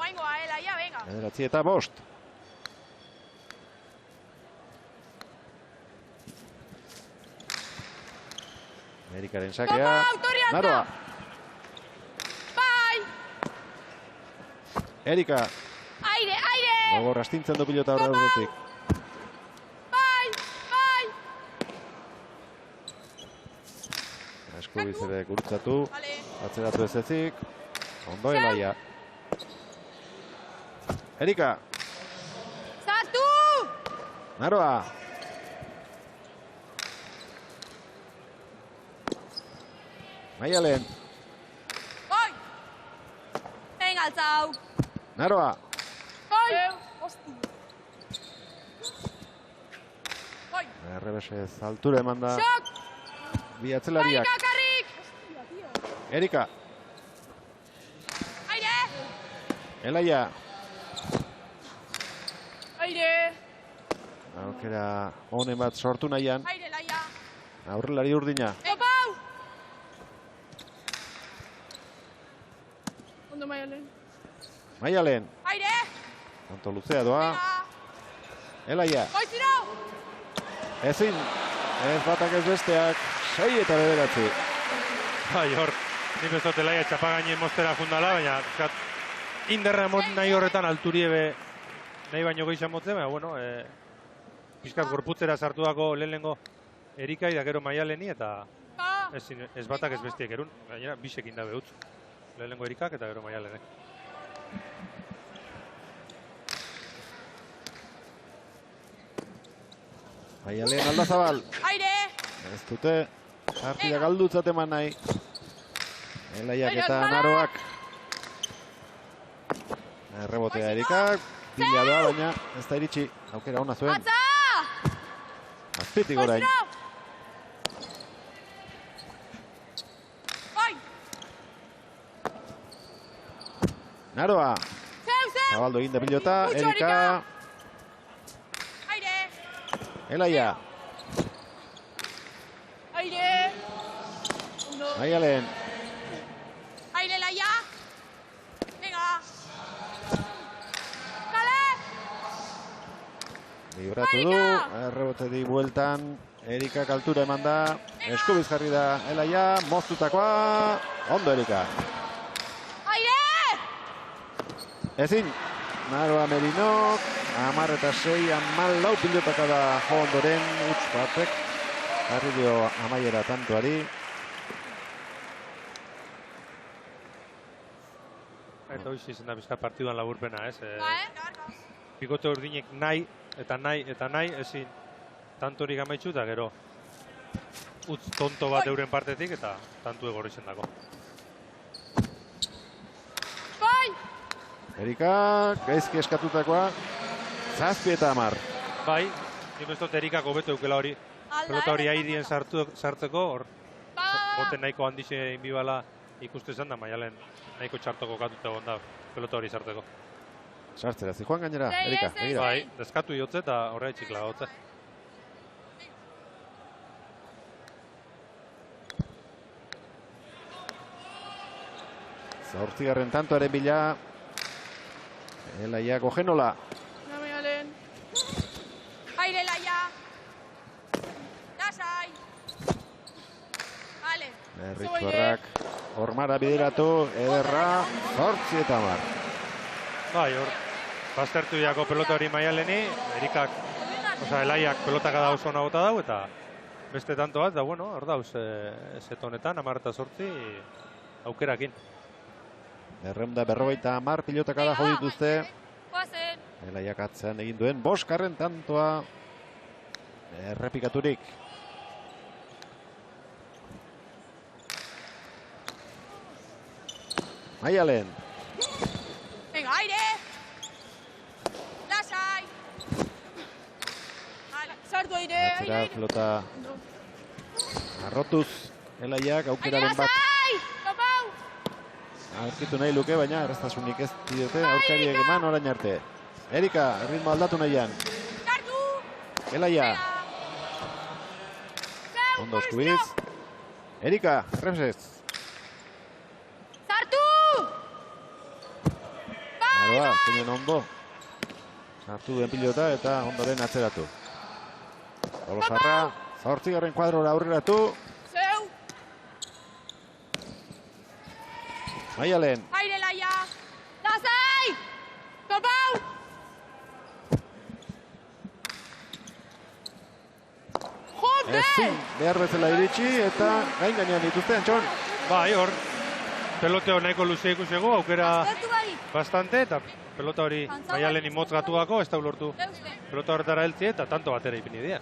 Elaia, venga. 9 eta 5. Erikaren sakea. Naroa. Bai! Erika. Aire! Gogor astintzen du pilota horretik. Bai! Asko bizere gurtzatu. Atzeratu ez ezik. Ondo Elaia. Erika. Sartu! Naroa. Maialen. Oi! Venga, altzau. Naroa. Oi! Errebesez altura eman da. Xok! Bi atzelariak. Erika. Aire! Elaia. Aire! Aukera honen bat sortu nahian. Aire, Laia! Aurrelari urdina. Topau! Ondo Maialen. Maialen. Aire! Tanto luzea doa. Elaia. Goiziro! Ezin. Ez batak ez besteak. 6 eta 9. Bai, hor. Ni bezot Elaia txapagainen mostera fundala, baina inderra nahi horretan alturiebe nahi baino gehiago motzen, baina, bueno, pixkat gorputzera sartu dago lehenengo Erikai da gero Maialeni, eta ez batak ez bestiek erun. Gainera, bisekin da behutz. Lehenengo Erikak eta gero Maialenek. Maialen Aldazabal. Aire! Ez dute partida galdutzat eman nahi. Elaiak eta Naroak. Errebotea Erikak. Pila doa, baina ez da iritsi. Aukera ona zuen. Azpitik orain. Naroa. Zabaldo egin da pilota. Erika. Elaia. Aire! Maialen. Aire, Laia! Venga! Kale! Libratu du. Errebote di bueltan. Erika kaltura eman da. Eskubiz jarri da Elaia. Moztutakoa. Ondo Erika. Aire! Ezin. Naroa Merinok. 10-6, 14 pilotaka da jo ondoren, huts batek. Jarri dio amaiera tantoari. Eta hoiz izan da bizka partiduan laburpena, ez? Bikote urdinek nahi eta nahi, ezin tantorik amaitxu eta gero utz tonto bat euren partetik eta tantu egorri zendako. Erika, gaizki eskatutakoa. 7 eta 10. Bai, nik ez dut Erikak hobeto eukela hori. Pelota hori airien sartzeko, hor bote nahiko handixe inbibala ikuste zen da, Maialen nahiko txartoko katuta egon da pelota hori sartzeko. Sartzera, zijoan gainera, Erika, egira. Bai, deskatu iotze eta horre txikla gotze. Zortzigarren tantoaren bila. Elaia Gogenola. Aire, Laia! Lasai! Vale. Erritzuarrak hormara bideratu, ederra, 8 eta 10. Bai, hor, baztertu jako pelota hori Maialeni, Erikak, Elaiak pelotak da oso nagota dau, eta beste tanto bat, da bueno, hor dauz, zetonetan, 10 eta 8 aukerakin. Erreunda 50 pilotaka da jo dituzte. Elaiak atzean egin duen, 5. tantoa errepikaturik. Maialen. Venga, aire! Lasai! Sartu aire, Atzera pelota arrotuz. Elaiak aukeraren bat. Aurkitu nahi luke, baina erraztasunik ez diote aurkariek eman orain arte. Erika, ritmo aldatu nahian. Elaia. Ondo eskubiz. Erika, Remsez. Sartu! Naroa, zinen ondo. Sartu duen pilota eta ondoren atzeratu. Olosarra, 8. kuadrora aurreratu. Maialen. Aire, Laia! Lasai! Topau! Jode! Ezin, behar bezala iritsi eta gain gainean dituzte, Antxon. Bai, hor, pelote nahiko luzea ikusego, aukera bastante, eta pelota hori Maialen imotz gatu dako, ez da ulortu pelota horretara heltzi eta tanto batera ipini dira.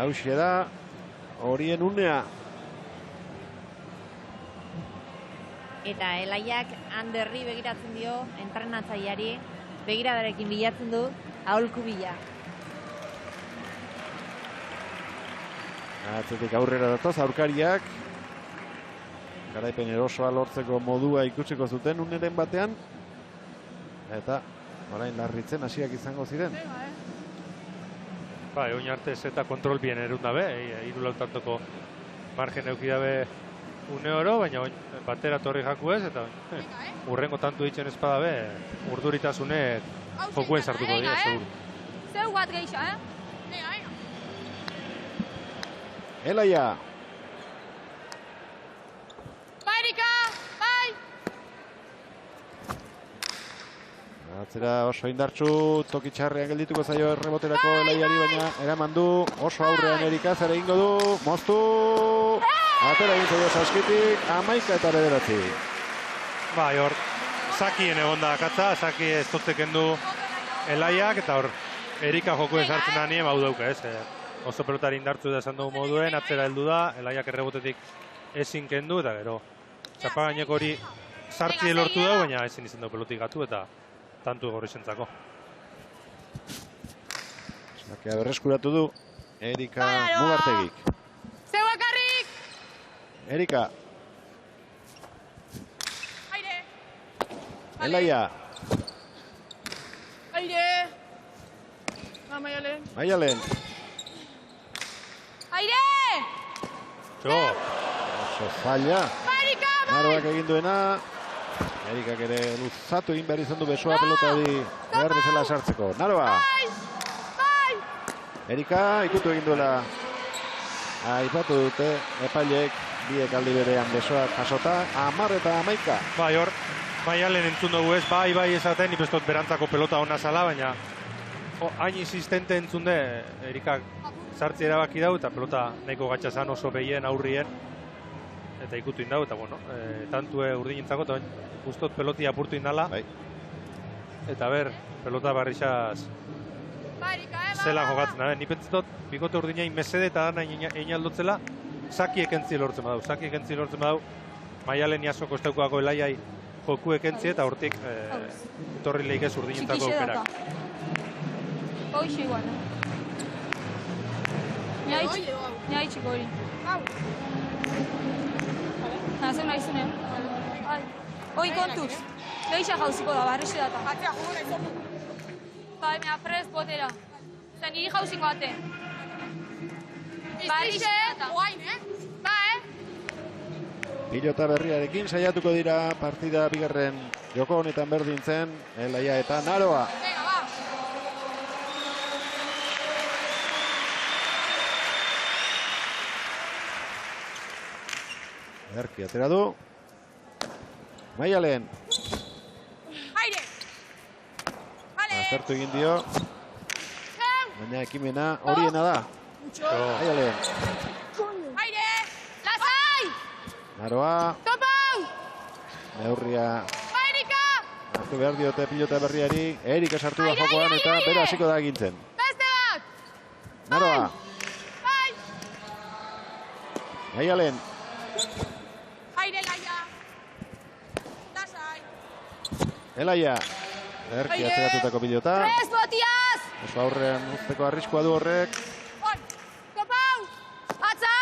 Hauxe da, horien unea. Eta Elaiak handerri begiratzen dio, entrenatzaileari, begiradarekin bilatzen du, aholku bila. Atzetik aurrera datoz, aurkariak. Garaipen erosoa lortzeko modua ikusiko zuten uneren batean. Eta orain larritzen hasiak izango ziren. Bai, oin arte ez eta kontrol bien erun dabe, hiru lautantoko margen eukidabe une oro, baina batera torri jaku ez, eta urrengo tantu ditzen espada be, urduritasunek jokuen sartuko dira, seguru. Zeu bat geisha, Elaia. Erika, bai! Atzera oso indartsu, toki txarrean geldituko zaio erreboterako Elaiari, baina eraman du, oso aurrean Erika, zer egingo du, moztu, atera egin zaio saskitik, 11-9. Bai, hor, Sakien egonda akatza, Saki ez totzeken du Elaiak, eta hor, Erika jokuen sartzen da nien, hau dauka, ez? Oso pelotari indartzu da esan dugu moduen, atzera heldu da, Elaiak errebotetik ezin kendu, eta gero, txapagaineko hori sartzi lortu da, baina ezin izan du pelotik gatu, eta tantu gorrizentzako. Sakea berreskuratu du, Erika Mugartegik. Zeu bakarrik! Erika. Aire! Elaia. Aire! Maialen. Maialen. Aire! Jo! Oso zaila. Naroak egin duena. Erikak ere luzatu egin behar izan du besoa pelota hori behar bezala sartzeko. Naroa. Erika ikutu egin duela. Aipatu dute epaileek biek aldi berean besoak jasota. 10-11. Bai, hor, Maialen entzun dugu ez, bai esaten, ipestot berantzako pelota hona zala, baina hain insistente entzun de, Erikak sartzi erabaki dau, eta pelota nahiko gatxazan oso behien aurrien, eta ikutu indau, eta bueno, tantue urdinintzako, eta guztot peloti apurtu indala, eta ber, pelota barrixaz zela jokatzen da, ni pentsetot, bikote urdinain mesede eta dana egin aldotzela, Sakiek entzi lortzen badau, Maialen jasoko estaukoako Elaiai jokuek entzi, eta hortik etorri lehik ez urdinintzako aukerak. Hoxe igual, Ni haitxiko hori. Zeu nahi zunen. Hoi kontuz. Lehisa jauziko da, barrixe data. Atzea, jugo nahi zoku. Bai, mea prez botera. Zer niri jauziko ate. Barrixe data. Guain, Ba, Pilota berriarekin saiatuko dira partida bigarren joko honetan berdintzen, Elaia eta Naroa. Erki atera du. Maialen. Aire! Aztertu egin dio. Baina ekimena horiena da. Maialen. Aire! Lasai! Naroa. Topau! Neurria. Erika! Hartu behar diote pilota berriari. Erika sartu da jokoan eta bera hasiko da egintzen. Beste bat! Naroa. Maialen. Aire, Laia! Lasai! Elaia. Erki atzeratutako pilota. Prez botiaz! Oso aurrean uzteko arriskua du horrek. Topau! Atza!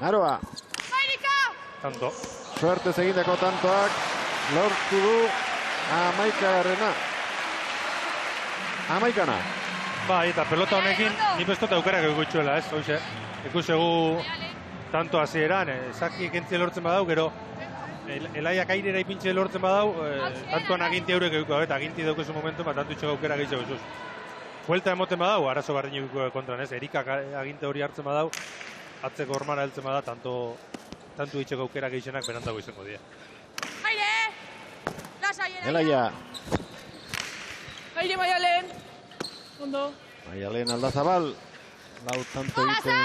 Naroa. Erika! Tanto. Suertez egindako tantoak lortu du 11. 11. Bai, eta pelota honekin, ni bestot aukerak egutxuela, ez, hoxe. Ikusegu tanto hasieran, Sakiek entzi lortzen badau, gero Elaiak airera ipintxe lortzen badau, tantoan aginti eurek egiko, eta aginti daukezu momentu, tanto itxego aukera gehiago bezuz. Buelta emoten badau, arazo barri egiko kontran, ez, Erikak aginte hori hartzen badau, atzeko hormana heltzen bada, tanto itxego aukera gehienak berantago izango dira. Aire! Lasai, Elaia. Aire, Maialen! Ondo. Maialen Aldazabal. Lau tanto egiten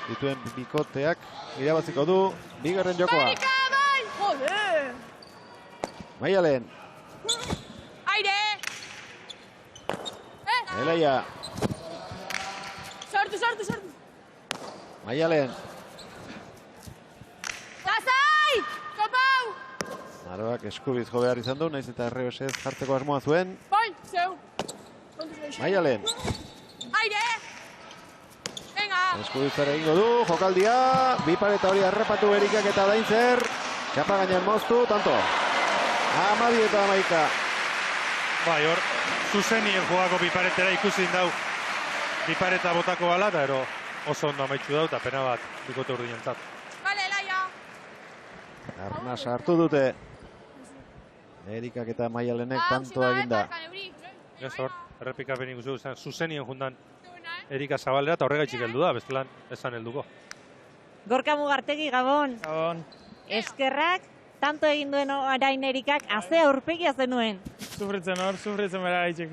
dituen bikoteak irabaziko du bigarren jokoa. Joder! Maialen. Aire! Elaia. Sartu! Maialen. Lasai! Topau! Naroak eskubiz jo behar izan du, naiz eta errebesez jartzeko asmoa zuen. Bai, zeu! Maialen. Aire! Eskubitzara egingo du, jokaldia. Bi pareta hori harrapatu Erikak eta Daintzer. Txapa gainean moztu, tanto. 12-11. Bai, hor, zuzenien jogako biparetera ikusi dau bipareta botako gala, eta ero oso ondo amaitxu dau, eta pena bat bikote urdinentzat. Bale, Laia! Arnas hartu dute. Erikak eta Maialenek tantoa eginda. Ez hor, errepikapen ikusi zuzenien jundan Erika Zabalera eta horregaitxik heldu da, bestelan esan helduko. Gorka Mugartegi, Gabon. Gabon. Eskerrak, tanto egin duen orain Erikak, azea aurpegia zenuen. Sufritzen bera gaitxik.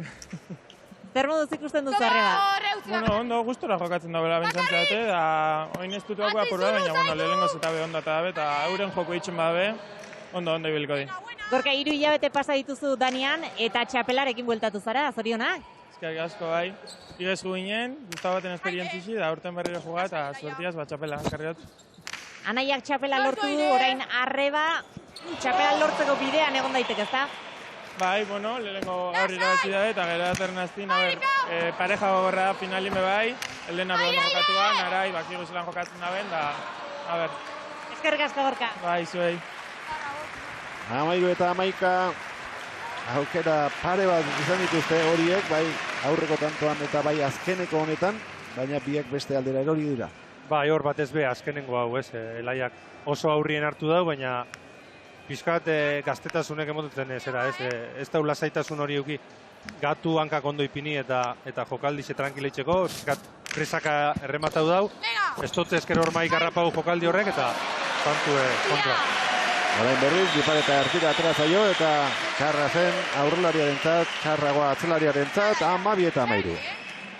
Zer moduz ikusten duzu arreba? Bueno, ondo gustora jokatzen da bela bentsantzeate, da oin ez dut bakua apurua, baina bueno, lehenengoz eta be onda eta euren joko itxen badabe, ondo ibiliko di. Gorka, 3 hilabete pasa dituzu Danian eta txapelarekin bueltatu zara, zorionak? Eskerrik asko bai, igez gu ginen, guztau baten esperientzisi, da urten berriro juga eta suertiaz txapela, eskerriot. Anaiak txapela lortu du, orain arreba txapela lortzeko bidean egon daitek, ezta? Bai, bueno, lehenengo gaur irabazi da eta gero datorren aztin, pareja gogorra finalin be bai, Elena be ondo jokatuan, Arai, bakigu zelan jokatzen daben, da, Eskerrik asko, Gorka. Bai, zuei. 13 eta 11 aukera pare bat izan dituzte horiek, bai aurreko tantoan eta bai azkeneko honetan, baina biek beste aldera erori dira. Bai, hor batez be, azkenengo hau, Elaiak oso aurrien hartu dau, baina pixkat gaztetasunek emotetzen ez da lasaitasun hori euki gatu hankak ondo ipini eta jokaldixe tranquileitzeko, pixkat presaka errematau dau, ez dut ezker hormaik garrapau jokaldi horrek eta tantu kontra. Orain berriz, Bipareta ertira atera zaio eta txarra zen aurrelariarentzat, txarragoa atzelariarentzat, 12 eta 13.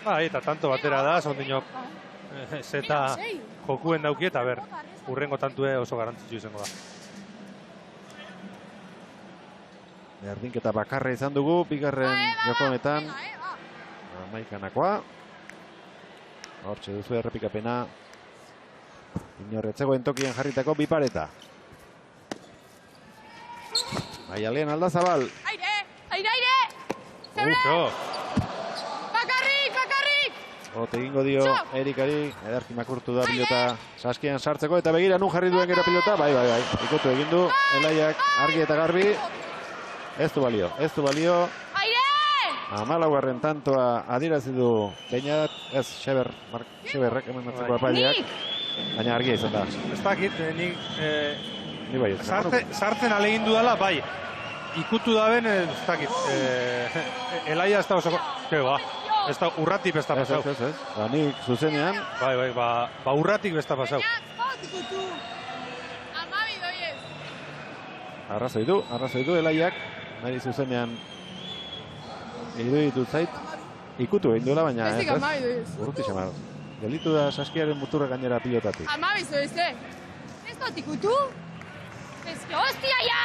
Bai, eta tanto batera da, sondinok zeta jokuen dauki eta urrengo tantue oso garantzitsu izango da. Berdinketa bakarra izan dugu, bigarren joko honetan. 11-nakoa. Hortxe duzu errepikapena. Inorretzegoen tokian jarritako Bipareta. Maialen Aldazabal. Aire! Zeure! Bakarrik! Ote egingo dio Erikari, ederki makurtu da pilota saskian sartzeko, eta begira nun jarri duen gero pilota, bai, ikutu egin du, Elaiak argi eta garbi, ez du balio. 14. tantoa adirazi du Beñat, ez Xeberrek hemen atzeko apaileak, baina argia izan da. Ez dakit, nik bai, sartzen alegin dudala, bai. Ikutu daben, ez dakit, Elaia ez da oso... Ez da urratik besta pasau. Ba, nik zuzenean. Bai, urratik besta pasau. Arrazoi du Elaiak, nahi zuzenean iruditu zait. Ikutu egin duela, baina ez. Urruti xamar. Gelitu da saskiaren muturra gainera pilotatik. Amabizu ez dut ikutu? Ez que hostia ya!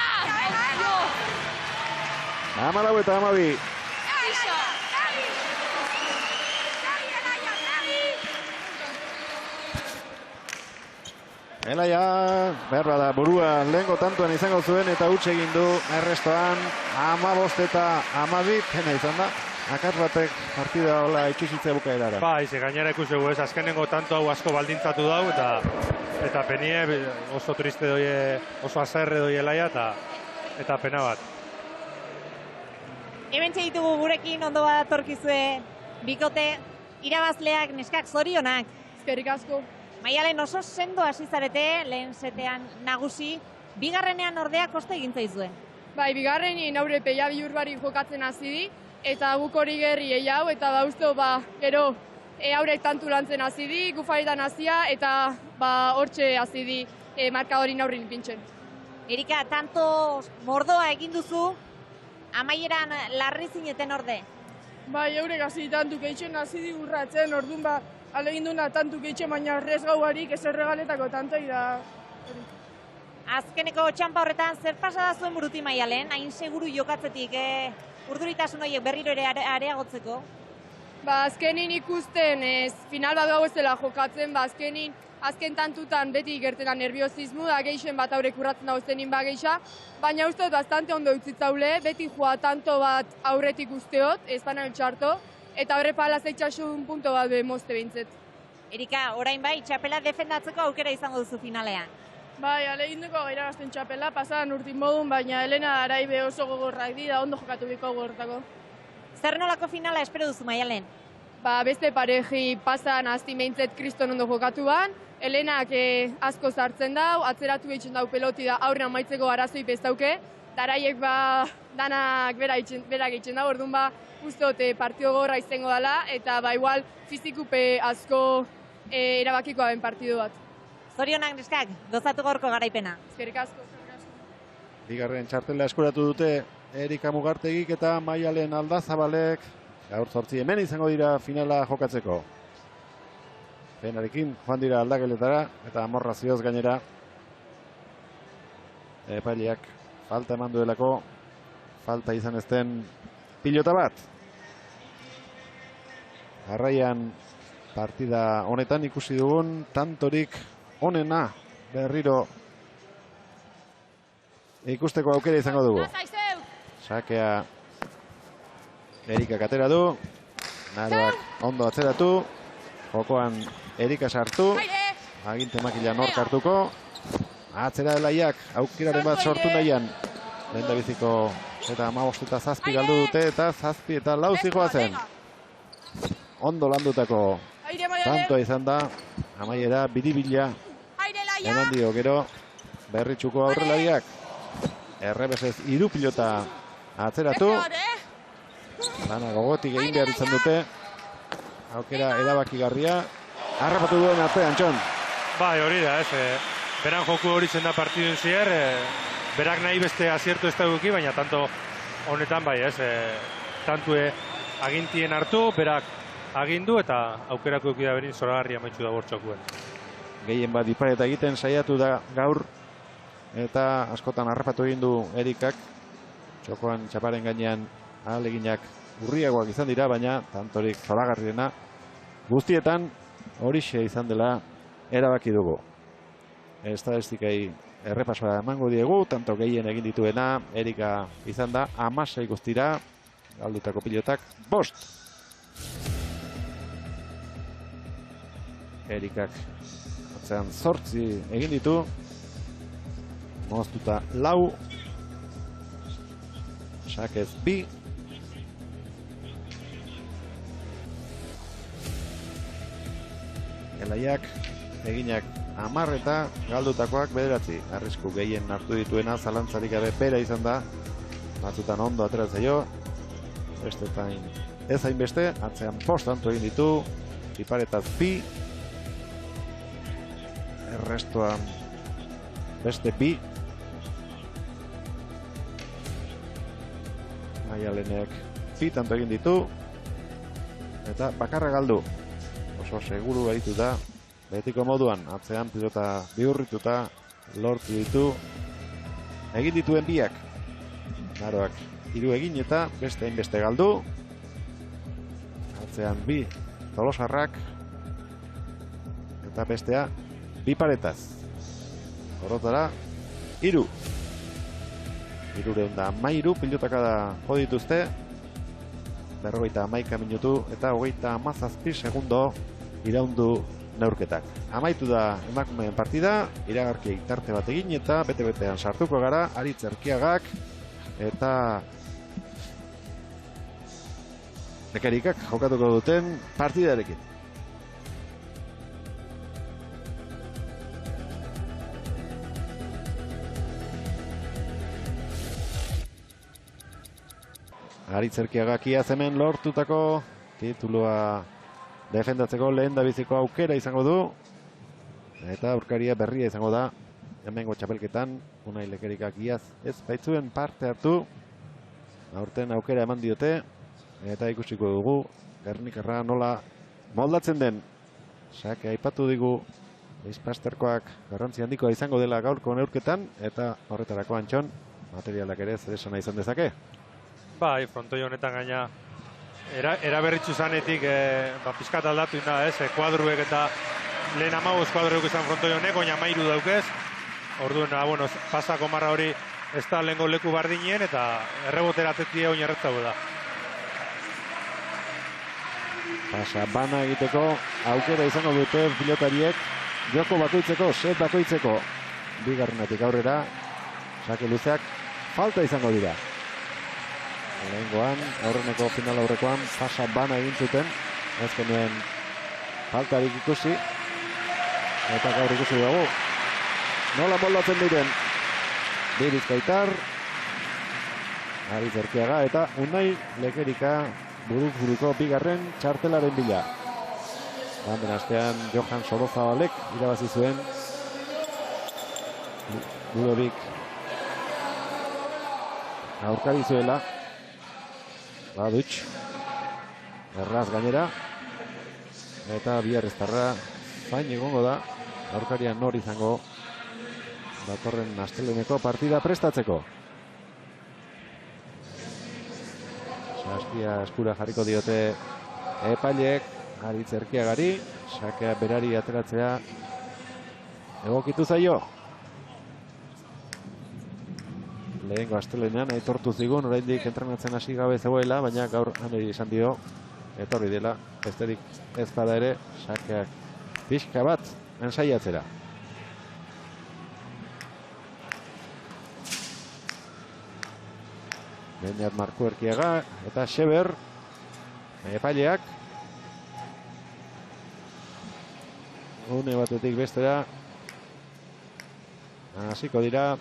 14 eta 12. Elaia, behar da, burua lehenko tantuan izango zuen eta huts egin du errestoan 15 eta 12, pena izan da. Akats batek partida hola itxusitzea bukaerara. Bai, gainera ikusegu ez, azkenengo tanto hau asko baldintzatu dau eta penie oso triste doie, oso azerre doie Elaia eta pena bat. Hementxe ditugu gurekin ondo bat atorkizue bikote, irabazleak neskak zorionak. Eskerrik asko. Maialen oso sendo hasi zarete, lehen setean nagusi, bigarrenean ordea koste egin zaizuen. Bai, bigarrenin aurre peia biurbari jokatzen hasi di, eta guk hori gerri hau, eta uste, gero aurrek tantu lantzen hasi di, gufaritan hasia, eta hortxe hasi di markadorin aurrin pintzen. Erika, tanto mordoa egin duzu, amaieran larri zineten orde? Bai, aurrek hasi tantu keitzen hasi di urratzen, orduan alegin duna tantu keitzen, baina rez gauarik ez erregaletako tantoi da. Azkeneko txampa horretan zer pasa da zuen buruti Maialen, hain seguru jokatzetik, urduritasun horiek berriro ere areagotzeko? Azkenin ikusten final bat gau ez dela jokatzen, azken tantutan beti gertena nerviosismu da geixen bat aurrek urratzen dago zenin geixa, baina uste bastante ondo utzitzaule, beti joa tanto bat aurretik usteot, espainol txarto, eta horre pala zeitxasun punto bat mozte bintzet. Erika, orain bai, txapela defendatzeko aukera izango duzu finalean. Bai, aleginduko irabazten txapela, pasadan urtin modun, baina Elena Araibe oso gogorrak dira, ondo jokatu biko gogortako. Zer nolako finala espero duzu Maialen? Beste pareji pasadan azti meintzet kriston ondo jokatuan, Elenak asko zartzen dau, atzeratu egiten dau peloti da aurrean maitzeko arazoi bezauke, daraiek danak berak egiten dau, orduan ustot partio gorra izango dela, eta igual fizikupe asko erabakiko aben partidu bat. Zorionak neskak, gozatu gorko garaipena. Eskerrik asko. Bigarren txartela eskuratu dute Erika Mugartegik eta Maialen Aldazabalek. Gaur 8 hemen izango dira finala jokatzeko. Penarekin joan dira aldageletara eta amorrazioz gainera. Epaileak falta eman duelako, falta izan ezten pilota bat. Jarraian partida honetan ikusi dugun tantorik onena berriro ikusteko aukera izango dugu. Sakea Erika atera du, Naroak ondo atzeratu, jokoan Erika sartu, aginte makila nork hartuko, atzera Elaiak aukeraren bat sortu nahian, lehendabiziko eta 15 eta 7 galdu dute eta 7 eta 4 zijoa zen. Ondo landutako tantoa izan da, amaiera biribila eman dio gero Berritxuko aurrelariak. Errebesez 3 pilota atzeratu. Lana gogotik egin behar izan dute. Aukera erabakigarria. Harrapatu duen artean, Txon. Bai, hori da, beran joku hori zen da partidun zier, berak nahi beste aziertu ez dagoki, baina tanto honetan bai, tantue agintien hartu, berak agindu eta aukerako eukida berin zoragarria maitxu da bortxokuen. Gehien bat dipareta egiten saiatu da gaur, eta askotan harrapatu egin du Erikak. Txokoan txaparen gainean ahaleginak urriagoak izan dira, baina tantorik zoragarriena guztietan horixe izan dela erabaki dugu. Estatistikai errepasoa emango diegu, tanto gehien egin dituena Erika izan da 16 guztira, galdutako pilotak 5. Erikak atzean 8 egin ditu, moztuta 4, Sakez 2, Elaiak eginak 10 eta galdutakoak 9. Arrisku gehien hartu dituena zalantzarik gabe Pera izan da, batzutan ondo ateratzea, bestetan ez hainbeste, atzean 5 tanto egin ditu, Iparetaz 2, errestoan beste 2, Maialenek 2 tanto egin ditu, eta bakarra galdu. Oso seguru gaitu da, betiko moduan, atzean pilota bihurrituta, lortu ditu, egin dituen biak. Naroak 3 egin eta beste hainbeste galdu, atzean 2 Tolosarrak, eta bestea Biparetaz. Horotara, 3. 313 pilotaka da jo dituzte, 51 minutu eta 37 segundo iraundu neurketak. Amaitu da emakumeen partida, iragarkiei tarte bat egin eta bete-betean sartuko gara, Aritz Erkiagak eta Lekerikak jokatuko duten partidarekin. Aritz Erkiagak iaz hemen lortutako titulua defendatzeko lehendabiziko aukera izango du. Eta aurkaria berria izango da hemengo txapelketan. Unai Lekerikak iaz ez baitzuen parte hartu. Aurten aukera eman diote. Eta ikusiko dugu Gernikarra nola moldatzen den. Sake aipatu digu Ispasterkoak garrantzi handikoa izango dela gaurko neurketan. Eta horretarako Antxon, materialak ere zer esana izan dezake. Bai, frontoi honetan gaina eraberritzu zanetik pizkat aldatu da, kuadruek eta lehen 15 kuadruek izan frontoi honek, oina 13 daukez. Orduan, pasako marra hori ez da lehenko leku bardinien eta erreboteratetia oin erretzago da. Pasa bana egiteko aukera izango dute pilotariek, joko bakoitzeko, set bakoitzeko. Bigarrenetik aurrera, sake luzeak falta izango dira. Lehengoan, aurreneko final aurrekoan, pasa bana egin zuten, ez genuen faltarik ikusi. Eta gaur ikusi dugu. Nola moldatzen diren. Bi Bizkaitar. Aritz Erkiaga eta Unai Lekerika buruko bigarren txartelaren bila. Den astean Johan Sorozabalek irabazi zuen Ludovic aurkari zuela. Badutx. Erraz gainera. Eta biarreztarra zain egongo da. Aurkaria nor izango datorren asteleneko partida prestatzeko. Saskia eskura jarriko diote epaileek Aritz Erkiagari. Sakea berari ateratzea egokitu zaio. Lehengo astelenean aitortu zigun, oraindik entrenatzen hasi gabe zegoela, baina gaur haneri esan dio etorri dela, besterik ez bada ere, Sakeak pixka bat ensaiatzera. Beñat Marko Erkiaga eta Xeber epaileak une batetik bestera hasiko dira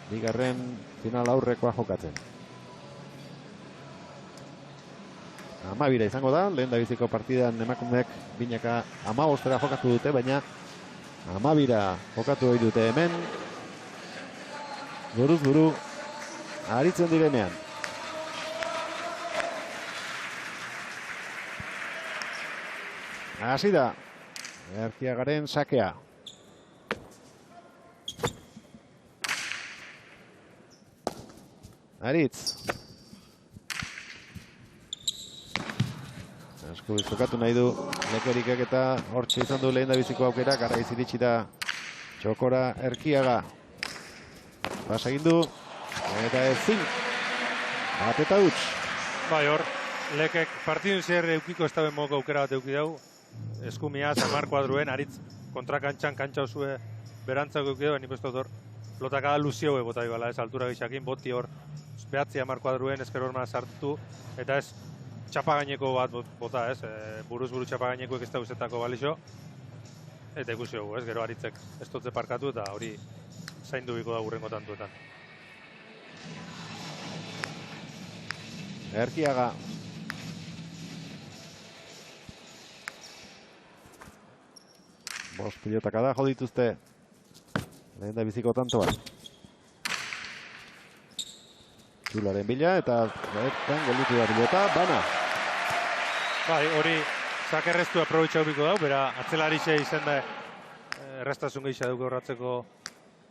bigarren final aurrekoa jokatzen. 12 izango da, lehen da biziko partidan emakumeek binaka 15 jokatu dute, baina 12 jokatu hori dute hemen. Buruz buru aritzen direnean. Hasi da, Erkiagaren sakea. Aritz. Eskubiz jokatu nahi du Lekerikek eta hortxe izan du lehen da biziko aukera, garraiz iritsi da txokora Erkiaga. Bas egin du, eta ezin. Bat eta huts. Bai hor, Lekek partidun zer eukiko ez da benmoko aukera bat euki dugu. Eskumia, Zamar kuadruen, Aritz kontrakantxan kantxa osue berantzako euki dugu, nipestu hor. Lotakada luzio bota ibala, ez altura gixakin, boti hor behatzi 10 kuadruen esker horma sartu, eta ez txapagaineko bat bota, ez, buruz buru txapagainekoek ez da uzetako balixo, eta ikusi dugu, ez, gero Aritzek ez dutze parkatu eta hori zaindu biko da urrengo tantuetan. Erkiaga. Bost pilotaka da, jo dituzte lehen da biziko tantoa. Txularen bila eta bertan gelditu da pilota, bana. Bai, hori sakerreztu aprobetxau biko dau, bera atzelarixe izan da errestasun gehiago dugu horratzeko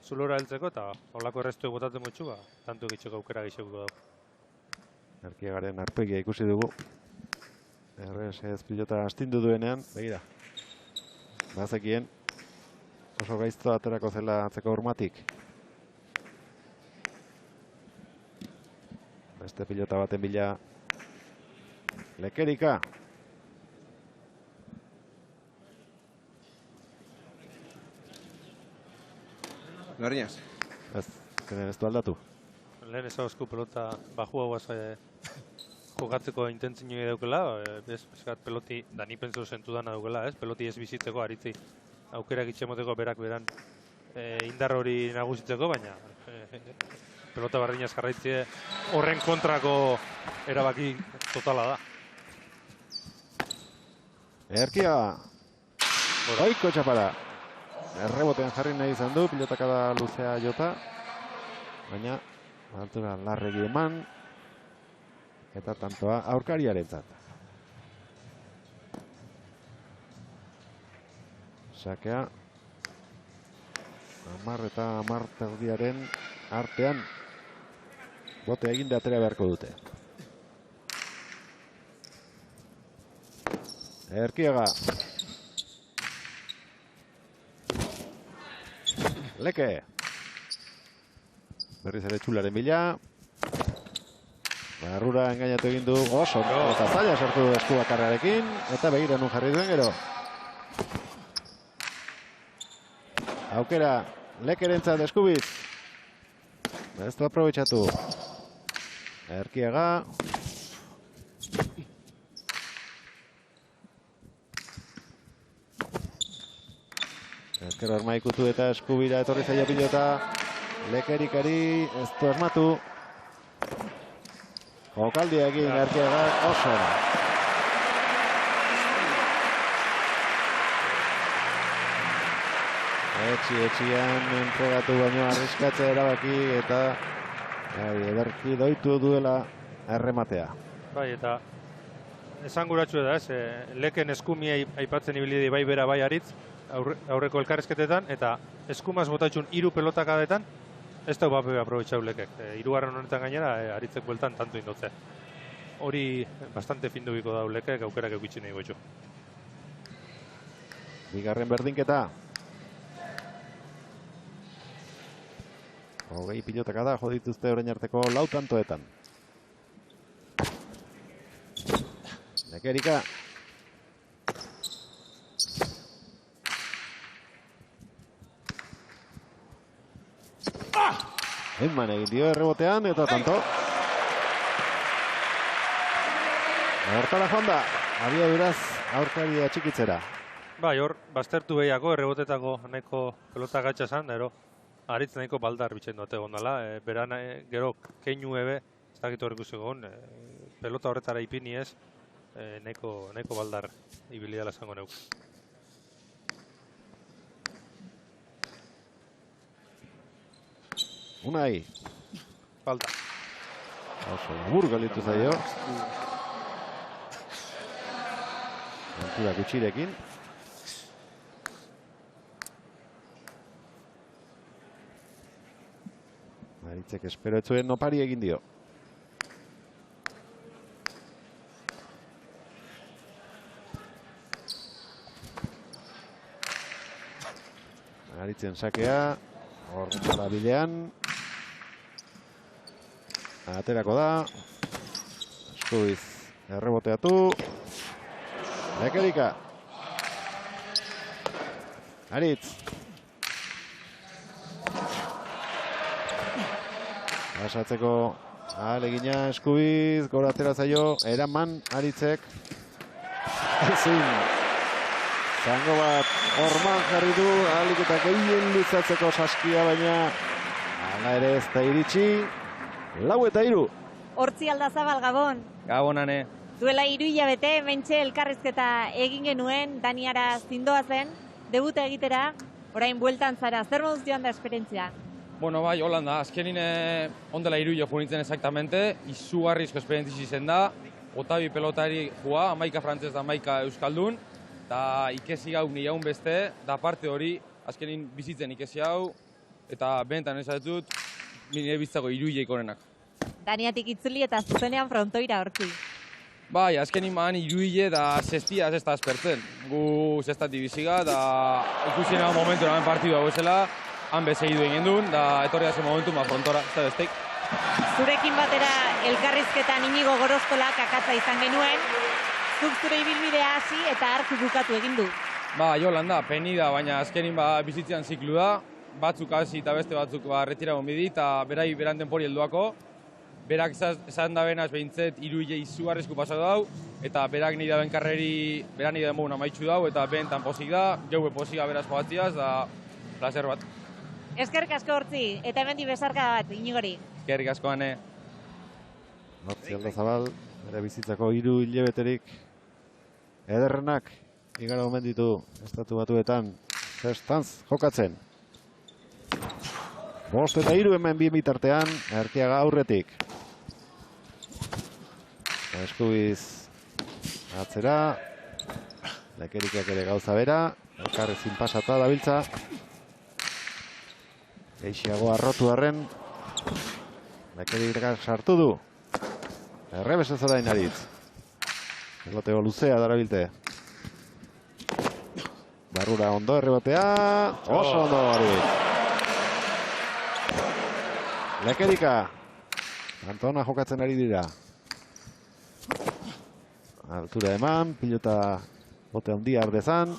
zulora heltzeko, eta holako errestu botatzen motxu, tantu egitxeko aukera gehiago dau. Erkiagaren arpegia ikusi dugu. Errez ez pilota astindu duenean, begira. Bazekien oso gaizto aterako zela atzeko urmatik. Beste pilota baten bila Lekerika. Loriñas. Ez du aldatu. Lehen ez hauzku pelota baju hau jokatzeko intentzio daukela, eskat peloti, da ni pentsu zentu dana daukela, ez? Peloti ez bizitzeko, Aritzi aukera gitxemoteko berak beran indar hori nagusitzeko, baina pelota bardinaz jarraitzie horren kontrako erabaki totala da. Erkiaga. Oiko txapara. Erreboten jarri nahi izan du, pilotakada luzea jota. Baina, altura larregi eman. Eta tantoa aurkariarentzat. Sakea. 10 eta 10 terdiaren artean bote egin de atera beharko dute. Erkiaga. Leke. Berriz ere Txularen bila. Barrura engainatu egin du oso. Eta zaila sortu du esku bakarrarekin. Eta begira nun jarri duen gero. Aukera Lekerentzat eskubiz. Ez du aprobetxatu. Erkiaga. Ezker arma ikutu eta eskubira etorri zaio pilota. Lekerikari ez du asmatu. Jokaldia egin Erkiagak oso. Etxian entregatu baino arriskatzea erabaki eta ederki doitu duela errematea. Bai, eta esanguratsu da ez, Leken eskumia aipatzen ibili bai bera bai Aritz, aurreko elkarrezketetan, eta eskumaz botatxun 3 pelotakadetan, ez da bape aprobetxau Lekek. 3. honetan gainera, Aritzek bueltan tanto indotze. Hori bastante findubiko da Lekek, aukerak eukitzi nahi goitxu. Bigarren berdinketa. 20 pilotaka da, jodituzte orain arteko 4 tantoetan. Lekerika. Eman egin dio errebotean eta tanto. Hortara joan da, abiaduraz aurkaria txikitzera. Bai, hor, baztertu behiako, errebotetako nahiko pelota gatsa zan, ero Aritz nahiko baldar bitxen duate gondala. Beran gero keinu ebe, ez dakit horrek usegon, pelota horretara ipini ez, nahiko baldar ibilidala zango neuk. Unai. Falta. Oso, labur galitu zaio. Altura gutxirekin. Aritzek espero etzuen opari egin dio. Aritzen sakea. Horretara bidean. Aterako da. Eskubiz erreboteatu. Lekerika. Aritz. Pasatzeko ahalegina Eskubiz, gora atera zaio, eraman Aritzek. Ezin. Zango bat orman jarri du, ahalik eta gehien luzatzeko saskia, baina hala ere ez da iritsi. 4-3. Hortzi Aldazabal, Gabon. Gabonane. Duela 3 hilabete, mentxe elkarrizketa egin genuen, Daniara zindoa zen, debuta egitera, orain bueltan zara, zer moduz joan da esperientzia? Bueno, bai, Holanda, azkenin ondela 3 hilabete junitzen exactamente, izugarrizko esperientzi izen da, Otabi pelotari joa, 11 frantzez da 11 euskaldun, eta ikesi hau nire haun beste, da parte hori, azkenin bizitzen ikesi hau, eta benetan esatut, nire bizitzako 3 hilabete honenak. Daniatik itzuli eta zuzenean frontoira hortzi. Bai, azkenin maan 3 hilabete da zestia ez da espertzen. Gu zestati biziga, da ikusi nago momentu namen partidu hau esela, han bezegidu egin duen, da etorri zen momentu frontora, ez da bestek. Zurekin batera elkarrizketan Inigo Gorostolak akatza izan genuen, zuk zure ibilbidea hasi eta hartu bukatu egin du. Ba, Jolanda, peni da, baina azkenin bizitzean ziklu da, batzuk hasi eta beste batzuk retira bidi, eta berai beran denpori helduako. Berak esan da benaz behintzet 3 hilabete izugarrizko pasatu dau, eta berak nire daben karreri, berak nire den amaitxu dau, eta behentan posik da, geue posika beraz joatziaz, da placer bat. Eskerrik asko Hortzi, eta hemendik besarka bat, Inigori. Eskerrik asko, Ane. Hortzi Aldazabal, bere bizitzako 3 hilabeterik ederrenak igaro omen ditu Estatu Batuetan zestanz jokatzen. 5-3 hemen bien bitartean, Erkiaga aurretik. Eskubiz atzera, Lekerikak ere gauza bera, elkarrezin pasata dabiltza. Geixiago arrotu arren, Lekerikak sartu du. Errebesez orain Aritz. Peloteo luzea darabilte. Barrura ondo errebotea, oso ondo Aritz. Lekerika. Antona jokatzen ari dira. Altura eman, pilota bote handia ardezan.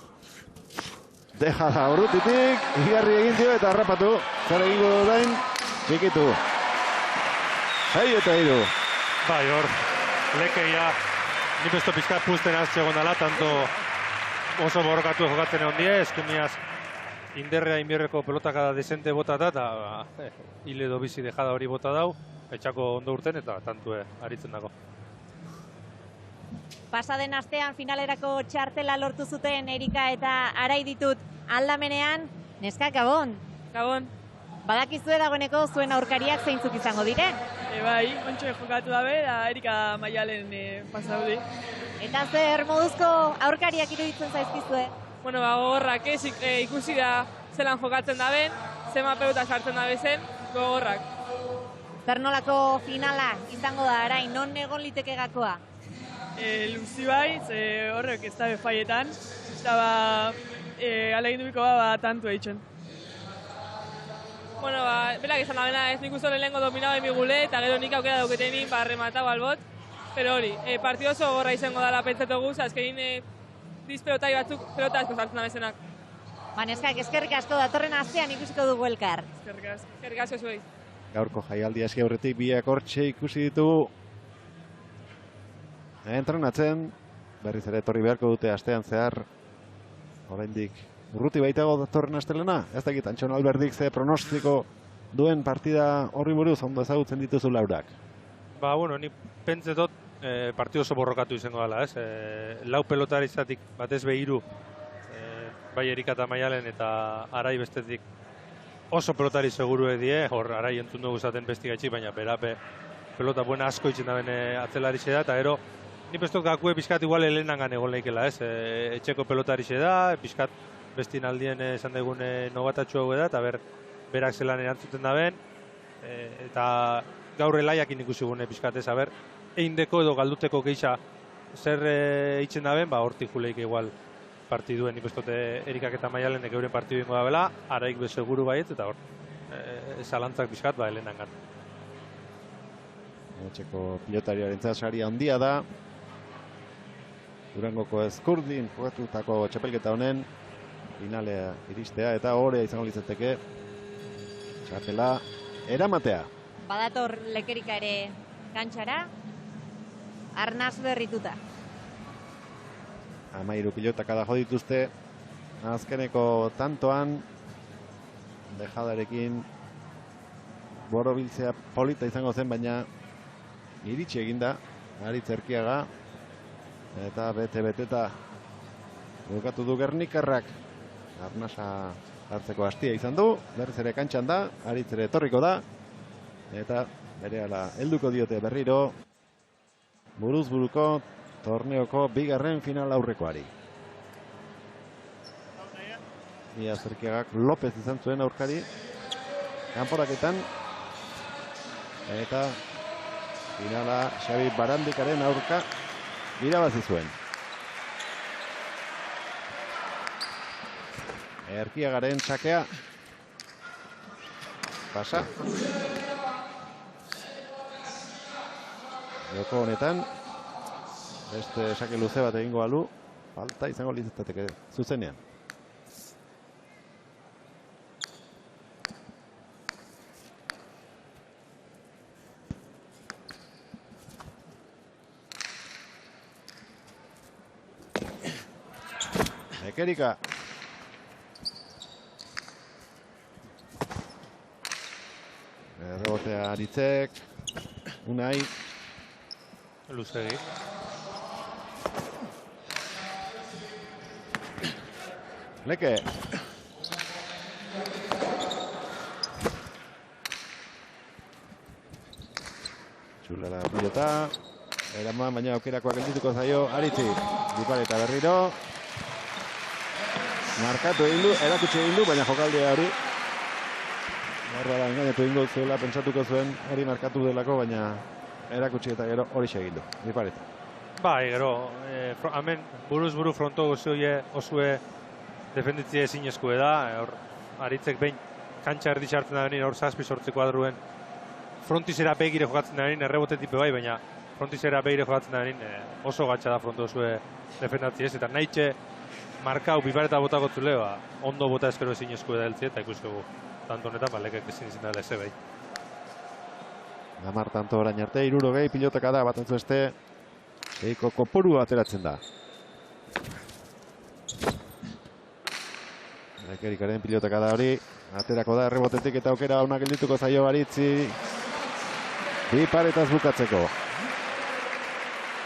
Deja da urrutitik, igarri egin dio eta harrapatu. Zer egingo dain, txikitu. 6-3. Bai, hor, Lekeia, nipesto pizkat puzten azte egon dala, tanto oso borrokatu jokatzen egon die, eskumiaz inderrea inbierreko pelotaka desente bota da, eta hile edo bizi dejada hori bota dau, etxako ondo urten eta tantue aritzen dago. Pasaden astean finalerako txartela lortu zuten Erika eta Arai ditut Aldamenean. Neska, Gabon. Gabon. Badakizue dagoeneko zuen aurkariak zeintzuk izango diren? Bai, ontsa jokatu dabe, da Erika Maialen pasaude. Eta zer moduzko aurkariak iruditzen zaizkizue? Bueno, gogorrak ikusi da zelan jokatzen daben, zema pelota sartzen dabe zen, gogorrak. Zer nolako finala izango da, Arai, non egon liteke gakoa? Luzi bai, horrek ez dabe faietan, eta alegin dubiko tantu eitzen. Bueno, belak izan da bena, ez nik uste lehenko dominau emigule, eta gero nik aukera dauketenin, rematau albot. Pero hori, partido oso gorra izango dala pentsetu guz, azkenin pelotai batzuk pelota asko sartzen da bezenak. Neskak, eskerrik asko datorren astean ikusiko dugu elkar. Eskerrik asko zuei. Gaurko jaialdi hasi aurretik biak hortxe ikusi ditugu. Entrenatzen, berriz ere etorri beharko dute astean zehar. Oraindik urruti baitago datorren astelena. Ez dakit, Antxon Alberdik ze pronostiko duen partida horri buruz ondo ezagutzen dituzu laurak. Bueno, ni pentsetot partido oso borrokatu izango dela, ez? Lau pelotari izatik batez behiru, bai Erika eta Maialen eta Arai bestetik oso pelotari seguru edie, hor Arai entzun dugu zaten besti gaitxik, baina berape pelota buena asko itzen da bene atzelarixe da, eta ero, ni pestot gakue pixkat igual helenan egon leikela, ez? Etxeko pelotarixe da, pixkat bestin aldien esan daigun nobatatxo hau da, eta berak zelan erantzuten da ben, eta gaur elaiakin ikusi gune pixkat ez, eindeko edo galduteko geixa zer itzen da ben, hortik juleik igual partiduen ikustote Erikak eta Maialenek euren partidu ingo da bela, Araik be seguru baiet, eta hor, zalantzak pixkat, helenan gan. Etxeko pilotariaren sari handia da. Durangoko Ezkurdin jokatutako txapelketa honen finalea iristea eta horea izango litzateke txapela eramatea. Badator Lekerika ere kantxara, arnaz berrituta. 13 pilotaka da jo dituzte. Azkeneko tantoan dejadarekin borobiltzea polita izango zen, baina iritsi eginda Aritz Erkiaga eta bete-beteta bukatu du Gernikarrak. Arnasa hartzeko hastia izan du, berriz ere kantxan da, Aritz ere etorriko da eta berehala helduko diote berriro buruz buruko torneoko bigarren final aurrekoari. Ia Zerkiagak López izan zuen aurkari kanporaketan eta finala Xabi Barandikaren aurka irabazi zuen. Erkiagaren txakea pasa. Joko honetan beste sake luze bat egingo balu, falta izango litzateke zuzenean. Lekerika. Rebotea Aritzek. Unai. Luzegi. Leke. Txulara pilota. Eraman, baina aukerakoak geldituko zaio Aritzi. Dipareta berriro. Markatu egin du, erakutsi egin du, baina jokaldea hori. Barbara enganetu egin zuela, pentsatuko zuen hori markatu delako, baina erakutsi eta gero hori egin du. Dipareta. Bai, gero, hemen buruz-buru fronto osue defenditzie ezin eskue da. Aritzek behin kantxa erdi sartzen da benin, hor zazpi sortzeko adruen frontizera begire jokatzen da benin, errebote tipe bai, baina frontizera begire jokatzen da benin oso gatsa da fronto osue defendatzi ez, eta nahitxe markau bibareta botako zule, ondo bota eskero ezin eskue da heltzi, eta ikuskegu tanto honetan, lekek ezin izin da leze bai. Gamar tanto orain arte, 60 pilotaka da, bat entzueste, seiko kopuru ateratzen da. Lekerikaren pilotaka da hori. Aterako da errebotetik eta aukera ona geldituko zaio Aritzi. Bi paretaz bukatzeko.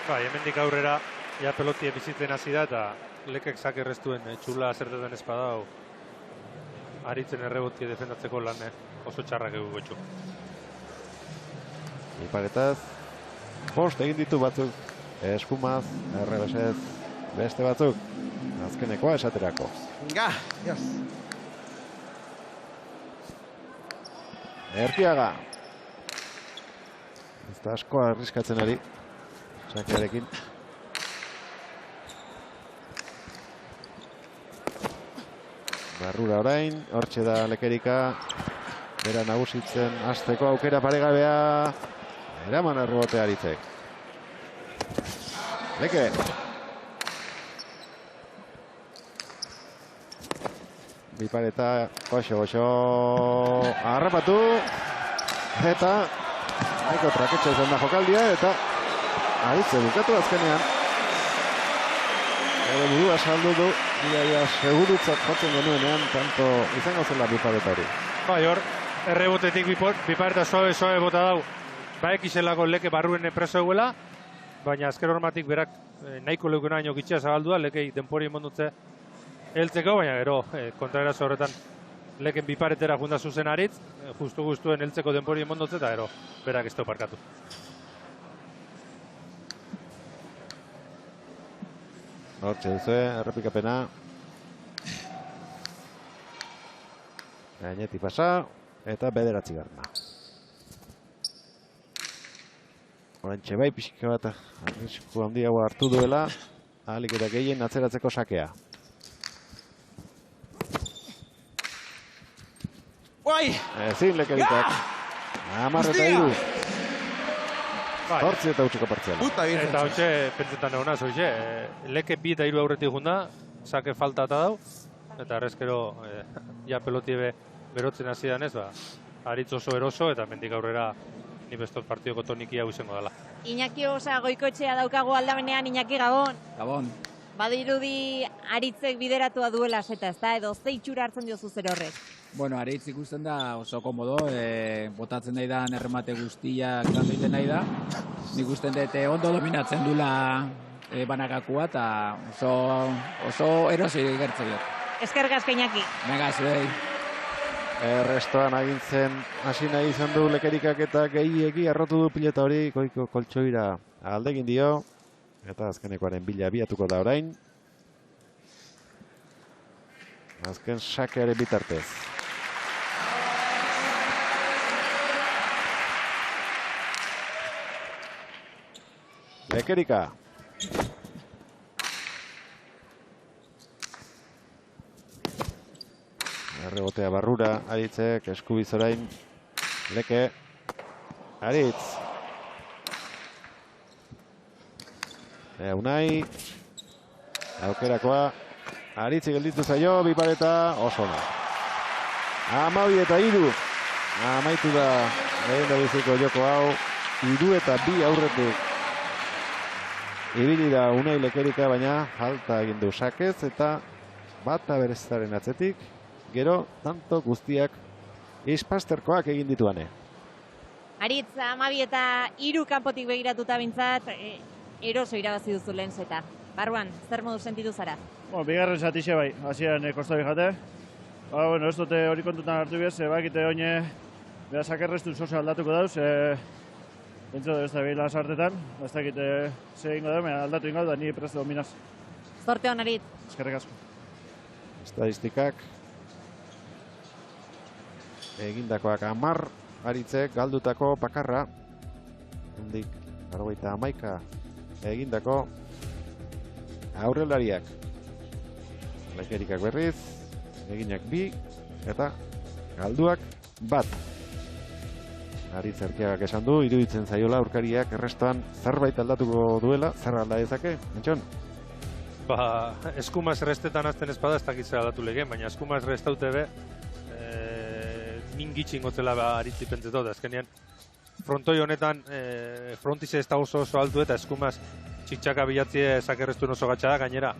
Bai, hemendik aurrera ja pelotie bizitzen hasi da eta Lekek zakerreztuen txula zertetan espadau. Aritzen errebotie defendatzeko lan oso txarrak egu gotxu. Bi paretaz. Bost egin ditu batzuk. Eskumaz, errebesez, beste batzuk. Azkenekoa esaterako. Yes. Erkiaga. Ez da asko arriskatzen ari. Sakearekin. Barrura orain, hortxe da Lekerika. Bera nagusitzen hasteko aukera paregabea. Eraman errebote Aritzek. Leke. Bipareta, goxo. Harrapatu. Eta nahiko traketxa izan da jokaldia eta Aritze bukatu azkenean. Burua saldu du, ia segurutzat jotzen genuenean, tanto izango zela bipareta hori. Bai, hor, errebotetik bipareta soe bota dau. Baek izelako Leke barruen preso eguela, baina azker hormatik berak nahiko leukena haino gitxea zabaldua, Lekei denpori emondutze heltzeko, baina gero kontraerazo horretan Leken biparetera junda zuzen Aritz, justu-gustuen heltzeko denpori emondutze eta gero berak ez parkatu. Hortxe duzue, errepikapena. Gainetik pasa, eta bederatzi garna. Horantxe bai, pixika bat arrisku handiago hartu duela, ahalik eta gehien atzeratzeko sakea. Ezin Lekerikak. 10 eta 3. Hortzi eta utxeko partziala. Eta hotxe, pentsetan egona, zoize, Leke 2 eta 3 aurretik junda, sake falta eta dau, eta arrezkero, ja pelotie berotzen hasi danez, Aritz oso eroso, eta mendik aurrera ni bestot partioko toniki hau izango dela. Iñaki Osa goikotxea daukagu aldamenean, Iñaki Gabon. Gabon. Badirudi Aritzek bideratua duela zeta, ez da, edo zeitxura hartzen diozu zer horrek? Bueno, Aritz ikusten da oso komodo, botatzen nahi da erremate guztiak landu egiten nahi da. Nik usten dut ondo dominatzen dula banakakua eta oso erosi gertzen dut. Eskerrik asko Iñaki. Venga, zuei. Restoan agintzen hasi nahi izan du Lekerikak eta gehiegi arrotu du pilota hori, goiko koltsoira aldegin dio. Eta azkenekoaren bila biatuko da orain. Azken sakearen bitartez. Lekerika. Errebotea barrura, Aritzek, eskubiz orain. Leke. Aritz. Unai. Aukerakoa. Aritzi gelditu zaio, bipareta oso ona. 12 eta 3. Amaitu da lehen da biziko joko hau. 3 eta 2 aurretik. Ibili da Unai Lekerika, baina falta egin du sakez eta bata berezaren atzetik. Gero, tanto guztiak Ispasterkoak egin dituane. Aritz, 12 eta 3 kanpotik begiratuta bintzat, eroso irabazi duzu lehen zeta. Barruan, zer modu sentitu zara? Bigarren zatixe bai, hasieran kostabi jate. Bueno, ez dute hori kontutan hartu bez, bakite oine beha sakerrestu zoze aldatuko dauz. Bentsu da ez da behila sartetan, ez dakit ze ingo da, aldatu ingo da, ni preste dominaz. Zorte hon, Aritz. Eskerrik asko. Estadistikak. Egindakoak 10, Aritzek galdutako bakarra. Hendik, 91 egindako aurrelariak. Lekerikak berriz, eginak 2, eta galduak 1. Aritz Erkiagak esan du, iruditzen zaiola aurkariak errestoan zerbait aldatuko duela, zer alda dezake, Antxon? Eskumaz restetan azten espada ez dakitzea aldatu legeen, baina eskumaz restaute be, mingitxin gotzela Aritzi pentsetot, azkenean frontoi honetan frontize ez da oso altu eta eskumaz txitxaka bilatzie zakerreztuen oso gatsa da, gainera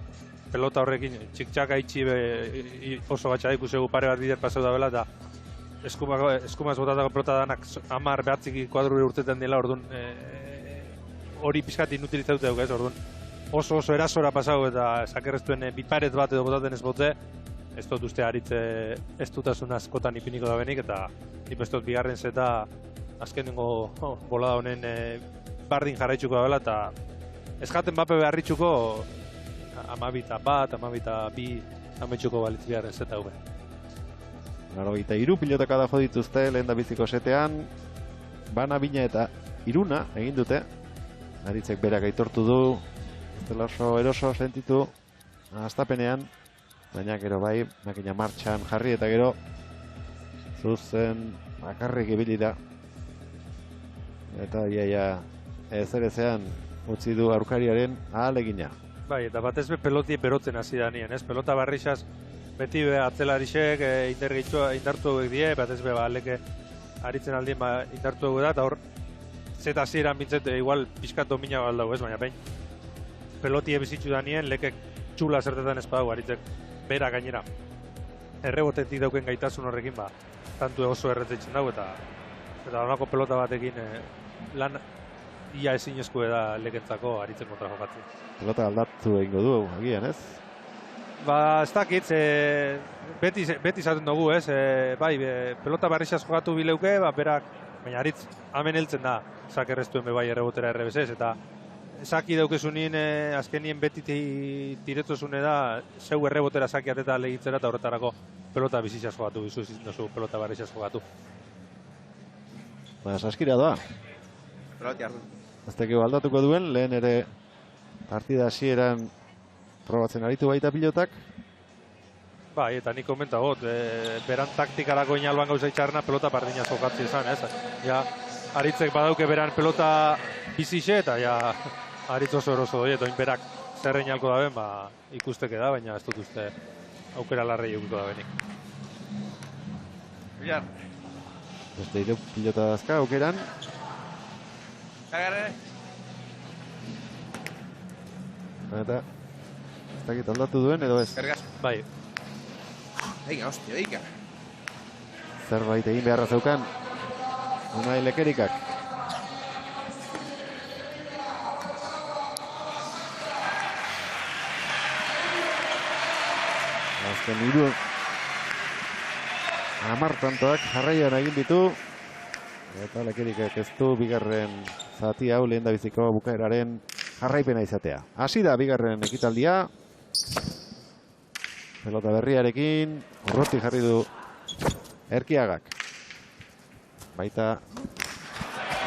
pelota horrekin txik-txak haitxi oso batxa ikusegu pare bat bider pasau da bela, eta eskumaz botatako pelota danak 10 behatziki kuadrure urtetan dela, orduan hori pixkat inutilizatu duk, ez, orduan oso erasora pasau eta sakerreztuen biparet bat edo botaten ez bote, ez dut uste haritze ez dutasun askotan ipiniko da benik, eta ipestot bigarren zeta azkenengo bolada honen bardin jarraitzuko da bela, eta ez jaten bape beharritzuko 12-1, 12-2 ametsuko balitz biharren zeta hube. 83 pilotaka da jo dituzte lehen da biziko setean, bana, bina eta iruna egin dute. Aritzek berak aitortu du, ez dela oso eroso sentitu hastapenean, baina gero bai, makina martxan jarri eta gero zuzen bakarrik ibili da. Eta iaia ezerezean utzi du aurkariaren ahalegina. Bai, eta batez be pelotie berotzen hasi da nien, ez? Pelota barrixaz beti be atzelarixek indartu hauek die, batez be aleke aritzen aldien indartu hauek da, eta hor zeta hasieran bintzet igual pixkat domina baldau, ez? Baina behin pelotie bizitzu da nien, lekek txula zertetan ez badau, aritzek bera gainera. Errebotetik dauken gaitasun horrekin, tantu oso erretzeitzen dago, eta honako pelota batekin lan ia ezinezko da lekentzako aritzen kontra jokatzen. Pelota aldatu egingo du, agian, ez? Ez dakit, beti izaten dugu, ez? Bai, pelota barrixaz jokatu bileuke, berak, baina aritz hemen heltzen da, sakerreztuen bai errebotera errebesez, eta saki daukezunin, azkenien beti tiretozune da, zeu errebotera sakiat eta legitzera, eta horretarako pelota bizitzaz jokatu, bizu pelota barrixaz jokatu. Saskira doa. Peloti hartu. Azteko aldatuko duen, lehen ere partida hasieran probatzen aritu baita pilotak. Bai, eta nik komentagot, beran taktikarako inalban gauza itxarrena pelota bardina jokatzen izan, ez? Ja, aritzek badauke beran pelota bizixe, eta ja, aritz oso eroso doi, eta berak zerrein alko da ben, ikusteke da, baina ez dut uste aukera larrei eguko da benik. Bilar. Beste hiru pilota dazka aukeran. Zagarre. Eta ez dakit aldatu duen edo ez? Zergaz. Bai. Eiga, hostia, eiga. Zerbait egin beharra zeukan Unai Lekerikak. Azken hiru 10 tantoak jarraian egin ditu. Eta Lekerikak ez du bigarren zati hau lehen da biziko bukaeraren jarraipena izatea. Hasi da bigarren ekitaldia. Pelota berriarekin, urruti jarri du Erkiagak. Baita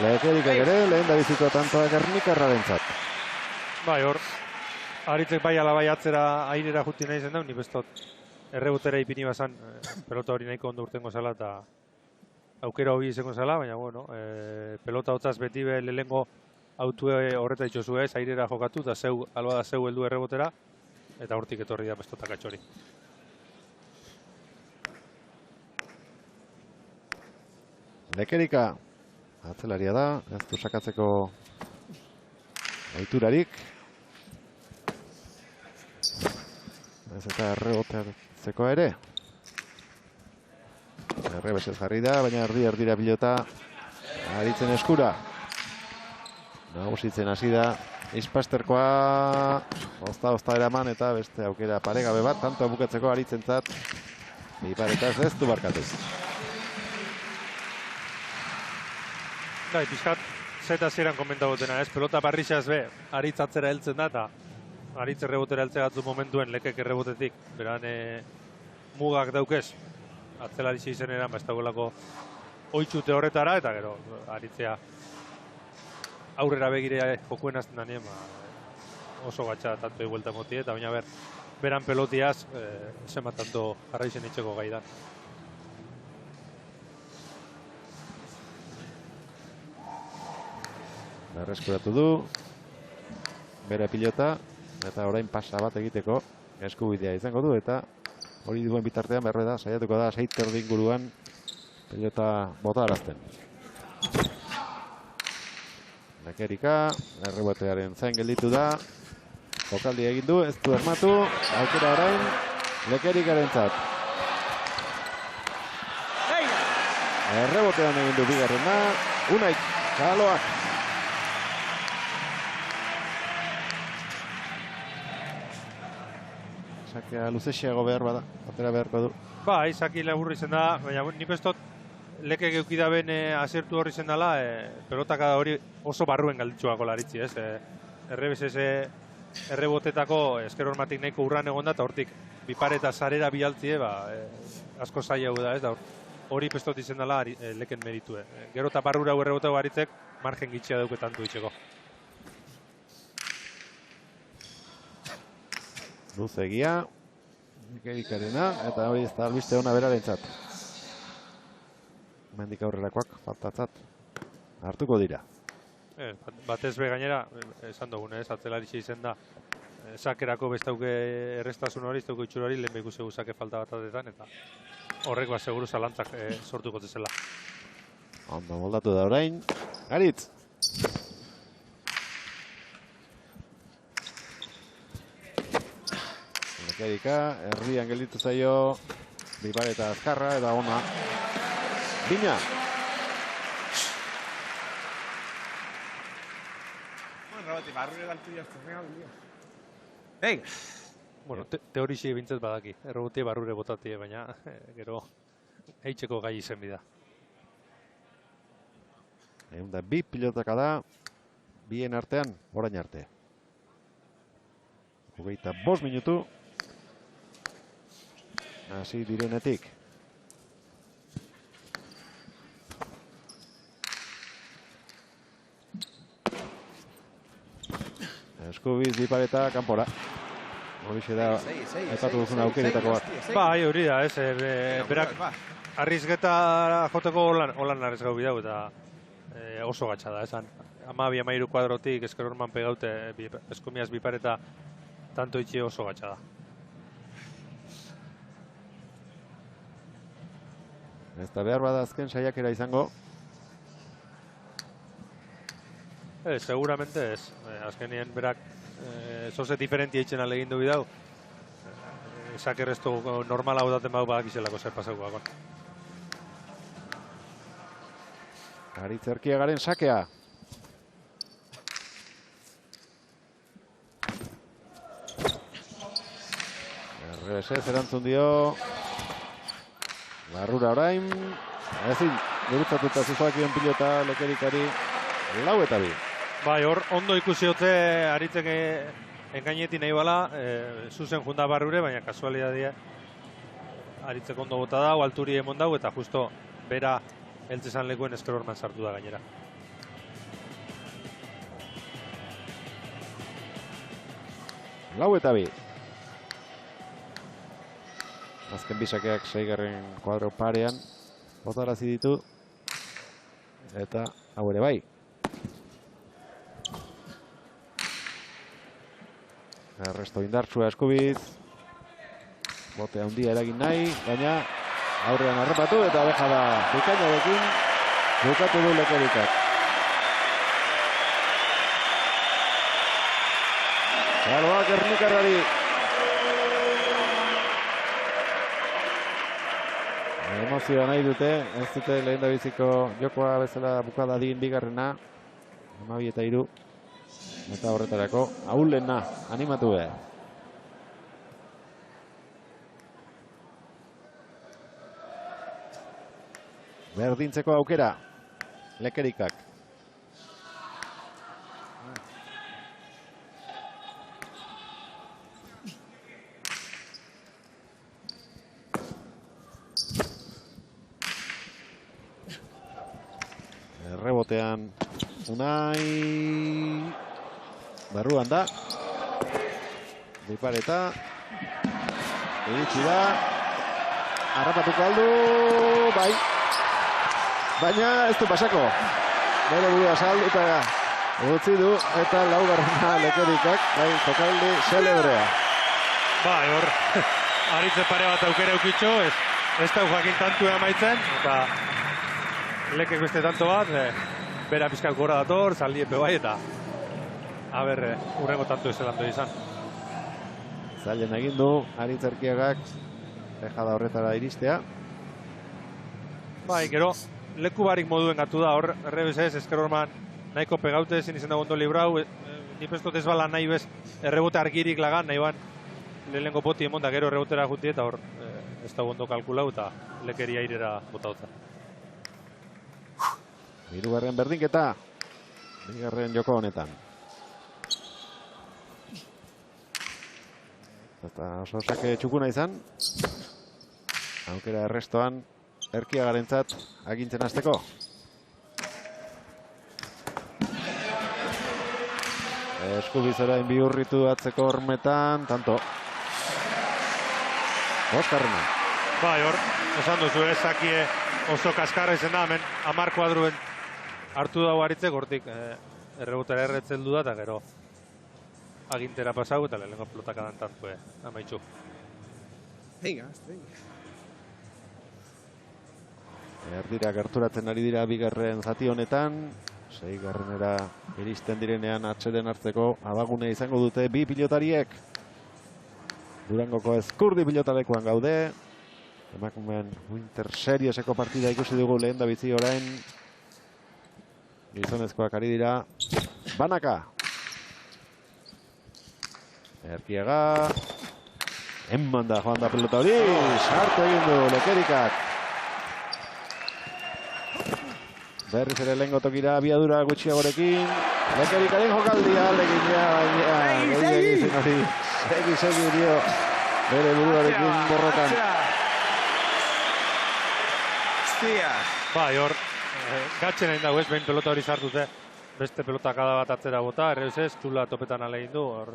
Lekerikak ere lehen da biziko tantoa Gernikarrarentzat. Bai, hor, aritzek bai ala bai atzera airera juti nahi zen daun, ni bestot errebotera ipini bazan pelota hori nahiko ondo urtengo zala eta aukera hobi izango zala, baina bueno, pelota hotzaz beti be lehengo autue horreta itxozu ez, airera jokatu, eta zeu, alba da zeu heldu errebotera, eta hortik etorri da bestotak atxori. Lekerika atzelaria da, ez du sakatzeko ohiturarik. Ez eta erreboteatzeko ere. Errebesez jarri da, baina erdira pilota aritzen eskura. Nagusitzen hasi da Ispasterkoa ozta eraman eta beste aukera paregabe bat, tanto bukatzeko aritzentzat biparetaz ez du barkatu. Bai, pixkat zeta ziren komentabotena, ez? Pelota barrixaz be, aritz atzera heltzen da, eta aritz errebotera heltzea gatzu momentuen lekek errebotetik, beran mugak daukez, atzelaritxe izen eran, ez dagoelako oitxute horretara, eta gero aritzea aurrera begire jokuen azten da nien, oso gatsa tanto iguelta motie, eta baina beran pelotiaz, zenbat tanto jarraizen itxeko gai da. Berreskuratu du, bere pilota, eta orain pasa bat egiteko eskubidea izango du, eta hori duen bitartean berre da, saiatuko da, 6 erdi inguruan pilota bota arazten. Lekerika, errebotearen zain gelditu da, Jokaldi egin du, ez du ermatu, aukera orain, Lekerikarentzat. Errebotean egin du bigarrena, Unai Kaloak. Sakea luzesiago behar bada, atera beharko du. Ba, izaki laburri zen da, baina nik ez dut leke geukida ben azertu horri zen dela, pelotaka hori oso barruen galditxuako laritzi, ez? Errebesez errebotetako esker hormatik nahiko urran egon da, eta hortik bipare eta zarera bialtzie, asko zaila da, ez da, hori pestot izen dela leken meritue. Gero eta barrura errebotako baritzek, margen gitxia dauketantu itxeko. Luzegia, Lekerikarena, eta hori ez da albiste hona berarentzat. Mendik aurrerakoak, faltatzat, hartuko dira. Batez be gainera, esan dugun, atzelaritxe izen da, sakerako bestauke errestasun hori, ez dugu itxur hori, lehen behiku zegu sake falta bat atetan, eta horrek seguru zalantzak sortuko zezela. Ondo moldatu da orain, Garitz. Lekerika, erdian gelditu zaio, Bipare eta Azkarra, eta ona. Bina. Bueno, teorixi bintzat badaki, errobotie barrure botatie, baina gero eitzeko gai izen bida. Egun da, bi pilotaka da, bien artean, orain arte. 25 minutu. Hasi direnetik. Eskubiz Bipareta kanpora. Horixe da, aipatu duzun aukeretako bat. Bai, hori da, ez, berak arrizketa joteko holan arrizgau bidau, eta oso gatsa da, esan. 12-13 kuadrotik esker horman pegaute, eskumiaz Bipareta tanto itxi oso gatsa da. Ez da behar bada azken saiakera izango. Seguramente ez. Azkenien berak zoze diferentia itxen alegin du bidau. Sakerreztu normal hau daten bau badak izelako zer pasauko. Garitz Erkiagaren sakea. Errebesez erantzun dio. Barrura orain. Ezin, gurutzatuta zizoakien pilota Lekerikari 4-2. Bai, hor, ondo ikusi hote aritzek engainetik nahi bala, zuzen junda barrure, baina kasualidadia aritzek ondo bota dau, alturi emon dau, eta justo bera eltzezan lekuen esker horman sartu da gainera. Lau eta bi. Azken bisakeak 6. kuadro parean botarazi ditu. Eta hau ere bai. Erresto indartsua Eskubiz. Bote handia eragin nahi, baina aurrean harrapatu eta beja da bikainarekin bukatu du Lekerikak. Kaloak Ernikarrari. Emozioa nahi dute, ez dute lehen da biziko jokoa bezala bukada din bigarrena. 12-3. Eta horretarako ahulena animatu behar. Berdintzeko aukera, Lekerikak. Rebotean Unai barruan da. Bipareta iritsi da. Harrapatuko aldu, bai. Baina ez du pasako. Bere burua salduta utzi du eta 4. Lekerikak, bai, jokaldi celebrea. Bai, hor, aritze pare bat aukera eukitxo, ez da Joakin tantu amaitzen, eta Lekek beste tanto bat, bera pizkak gora dator, zaldiepe bai, eta urrengo tanto ez zelanto izan. Zailen egin du Aritz Erkiagak tejada horretara iristea. Bai, gero, leku barik moduen gatu da, hor, errebesez, ezker horman nahiko pegaute ezin izan da gondo librau, nipestot ez bala nahi bez, errebote argirik lagan, nahi ban, lehenengo poti emon da, gero errebotera juti eta hor, ez da gondo kalkulau eta lekeri airera botauta. Hirugarren berdinketa, bigarren joko honetan. Eta oso sake txukuna izan, aukera errestoan, Erkiagarentzat agintzen hasteko. Eskubiz orain bihurritu atzeko hormetan, tanto. Oskarrena. Bai, hor, esan duzu, ezakie oso kaskarra izan da, hemen 10 kuadruen hartu dago Aritzek, hortik errebotera erretzen du da, eta gero agintera pasau, eta lehenko pelotakadan tantu amaitxu. Venga, Erdira gerturatzen ari dira bigarren zati honetan. 6garrenera iristen direnean atseden hartzeko abagune izango dute bi pilotariek. Durangoko Ezkurdi pilotalekuan gaude. Emakumeen Winter Serieseko partida ikusi dugu lehen da bizi orain. Gizonezkoak ari dira. Banaka. Erkiaga. Eman da joan da pelota hori. Sartu egin du Lekerikak. Berriz ere lehengo tokira abiadura gutxiagorekin. Lekerikaren jokaldia, legina, baina, segi dio, bere buruarekin borrokan. Bai, hor, gatzen egin dago ez, behin pelota hori sartute, beste pelota kada bat atzera bota, erreuzez, txula topetan alegin du, hor,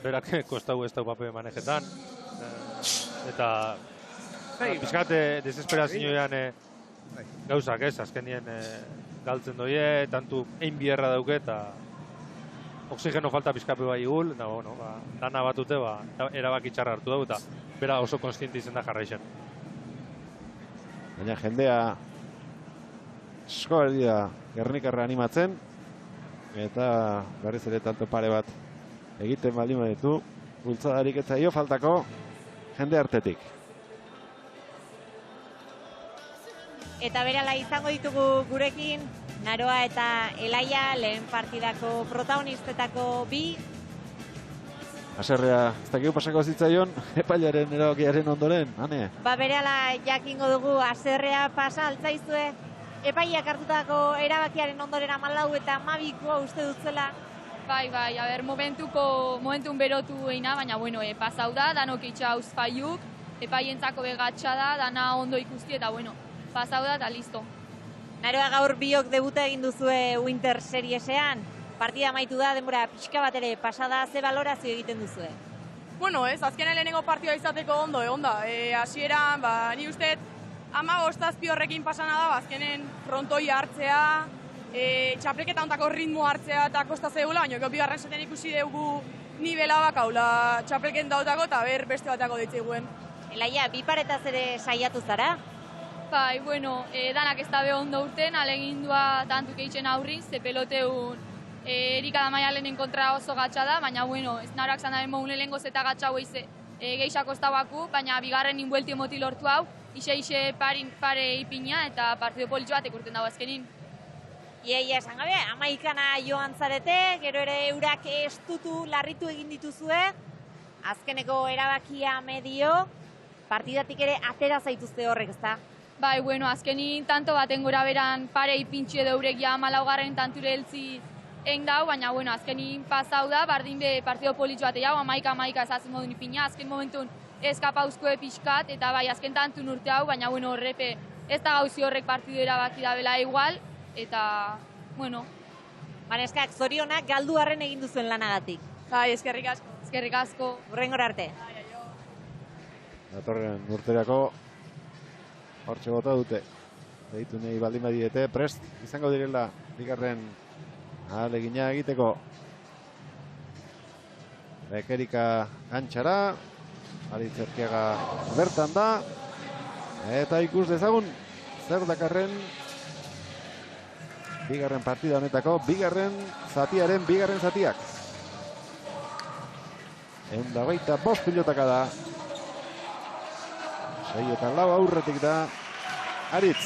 berak kostau ez dau pape manejetan. Eta, pixkate, desesperazioan gauzak ez, azkenien galtzen doie, tantu ein bierra dauke eta oksigeno falta pizkape bai igul, eta bueno, dana batute, erabaki txarra hartu dugu, eta bera oso konstienti izan da jarraixen. Baina jendea asko ari da Gernikarra animatzen, eta berriz ere tanto pare bat egiten baldin baditu, bultzadarik ez zaio faltako jende artetik. Eta berala izango ditugu gurekin, Naroa eta Elaia, lehen partidako protagonistetako bi. Haserrea, ez dakigu pasako zitzaion, epailaren erabakiaren ondoren, Ane? Ba berala jakingo dugu, haserrea pasa altzaizue, epaiak hartutako erabakiaren ondoren 14 eta 12 uste dutzela. Bai, momentun berotu eina, baina bueno, pasau da, danok itxauz faiuk, epaientzako begatxa da, dana ondo ikusti eta bueno, pasau da eta listo. Naroa, gaur biok debuta egin duzue Winter Seriesean. Partida amaitu da, denbora pixka bat ere pasada, ze balorazio egiten duzue? Bueno, ez, azkenen lehenengo partida izateko ondo, onda. Hasieran, ni uste 15-17 horrekin pasana da, azkenen frontoi hartzea, txapelketa ontako ritmo hartzea eta kosta zegoela, baina bigarren zaten ikusi dugu nivela bakaula txapelken dautako eta beste batako ditzeguen. Elaia, bi paretaz ere saiatu zara? Bai, bueno, danak ez da ondo urten, alegindua tantuk eitzen aurrin, ze peloteun erikada maialenen kontra oso gatsa da, baina bueno, ez narak zan daben mogun lehengo zeta gatsa hueiz geixako ez dagoaku, baina bigarren inbuelti emoti lortu hau, ixe pare ipina eta partido politxo batek urten dago azkenin. Ia, esan gabe, 11 joan zarete, gero ere eurak estutu larritu egin dituzue, azkeneko erabakia medio, partidatik ere atera zaituzte horrek, ezta? Bai, bueno, azkenin tanto baten gora beran pare ipintxe deurek ja 14 tanture heltzi egin dau, baina bueno, azkenin pasau da, bardin be partido politxo bate jau, 11 ezazen modun ipina, azken momentun eskapauzko pixkat, eta bai, azken tantun urte hau, baina bueno, horrepe ez da gauzi horrek partido erabaki da bela igual, eta, bueno. Baneskak, zorionak galduarren egin duzuen lanagatik. Bai, eskerrik asko. Eskerrik asko. Hurrengora arte. Datorren urterako hortxe bota dute. Deitu nahi baldin badiete, prest izango direla bigarren ahalegina egiteko. Lekerika kantxara, Aritz Erkiaga bertan da, eta ikus dezagun zer dakarren bigarren partida honetako bigarren zatiaren bigarren zatiak. 125 pilotaka da. 6-4 aurretik da Aritz.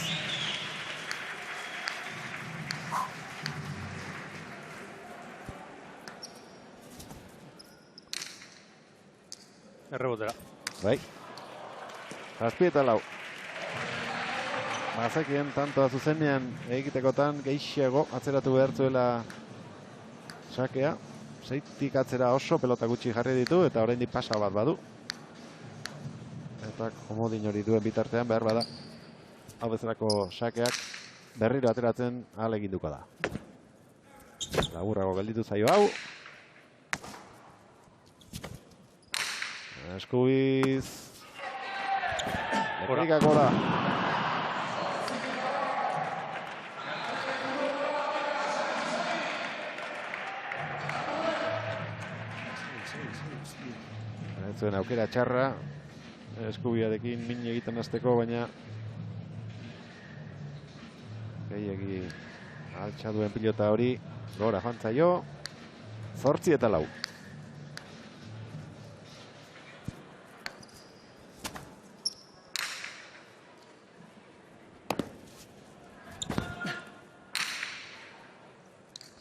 Errebotera. Bai. 7-4. Bazekien tantoa zuzenean egitekotan gehiago atzeratu behar zuela sakea. 6tik atzera oso pelota gutxi jarri ditu eta oraindik pasa bat badu. Eta komodin hori duen bitartean behar bada. Hau bezalako sakeak berriro ateratzen ahaleginduko da. Laburrago gelditu zaio hau. Eskubiz. Lekerikak gora. Zuen aukera txarra. Eskubiarekin min egiten hasteko, baina gehiegi altxa duen pilota hori gora jantzaio. 8-4.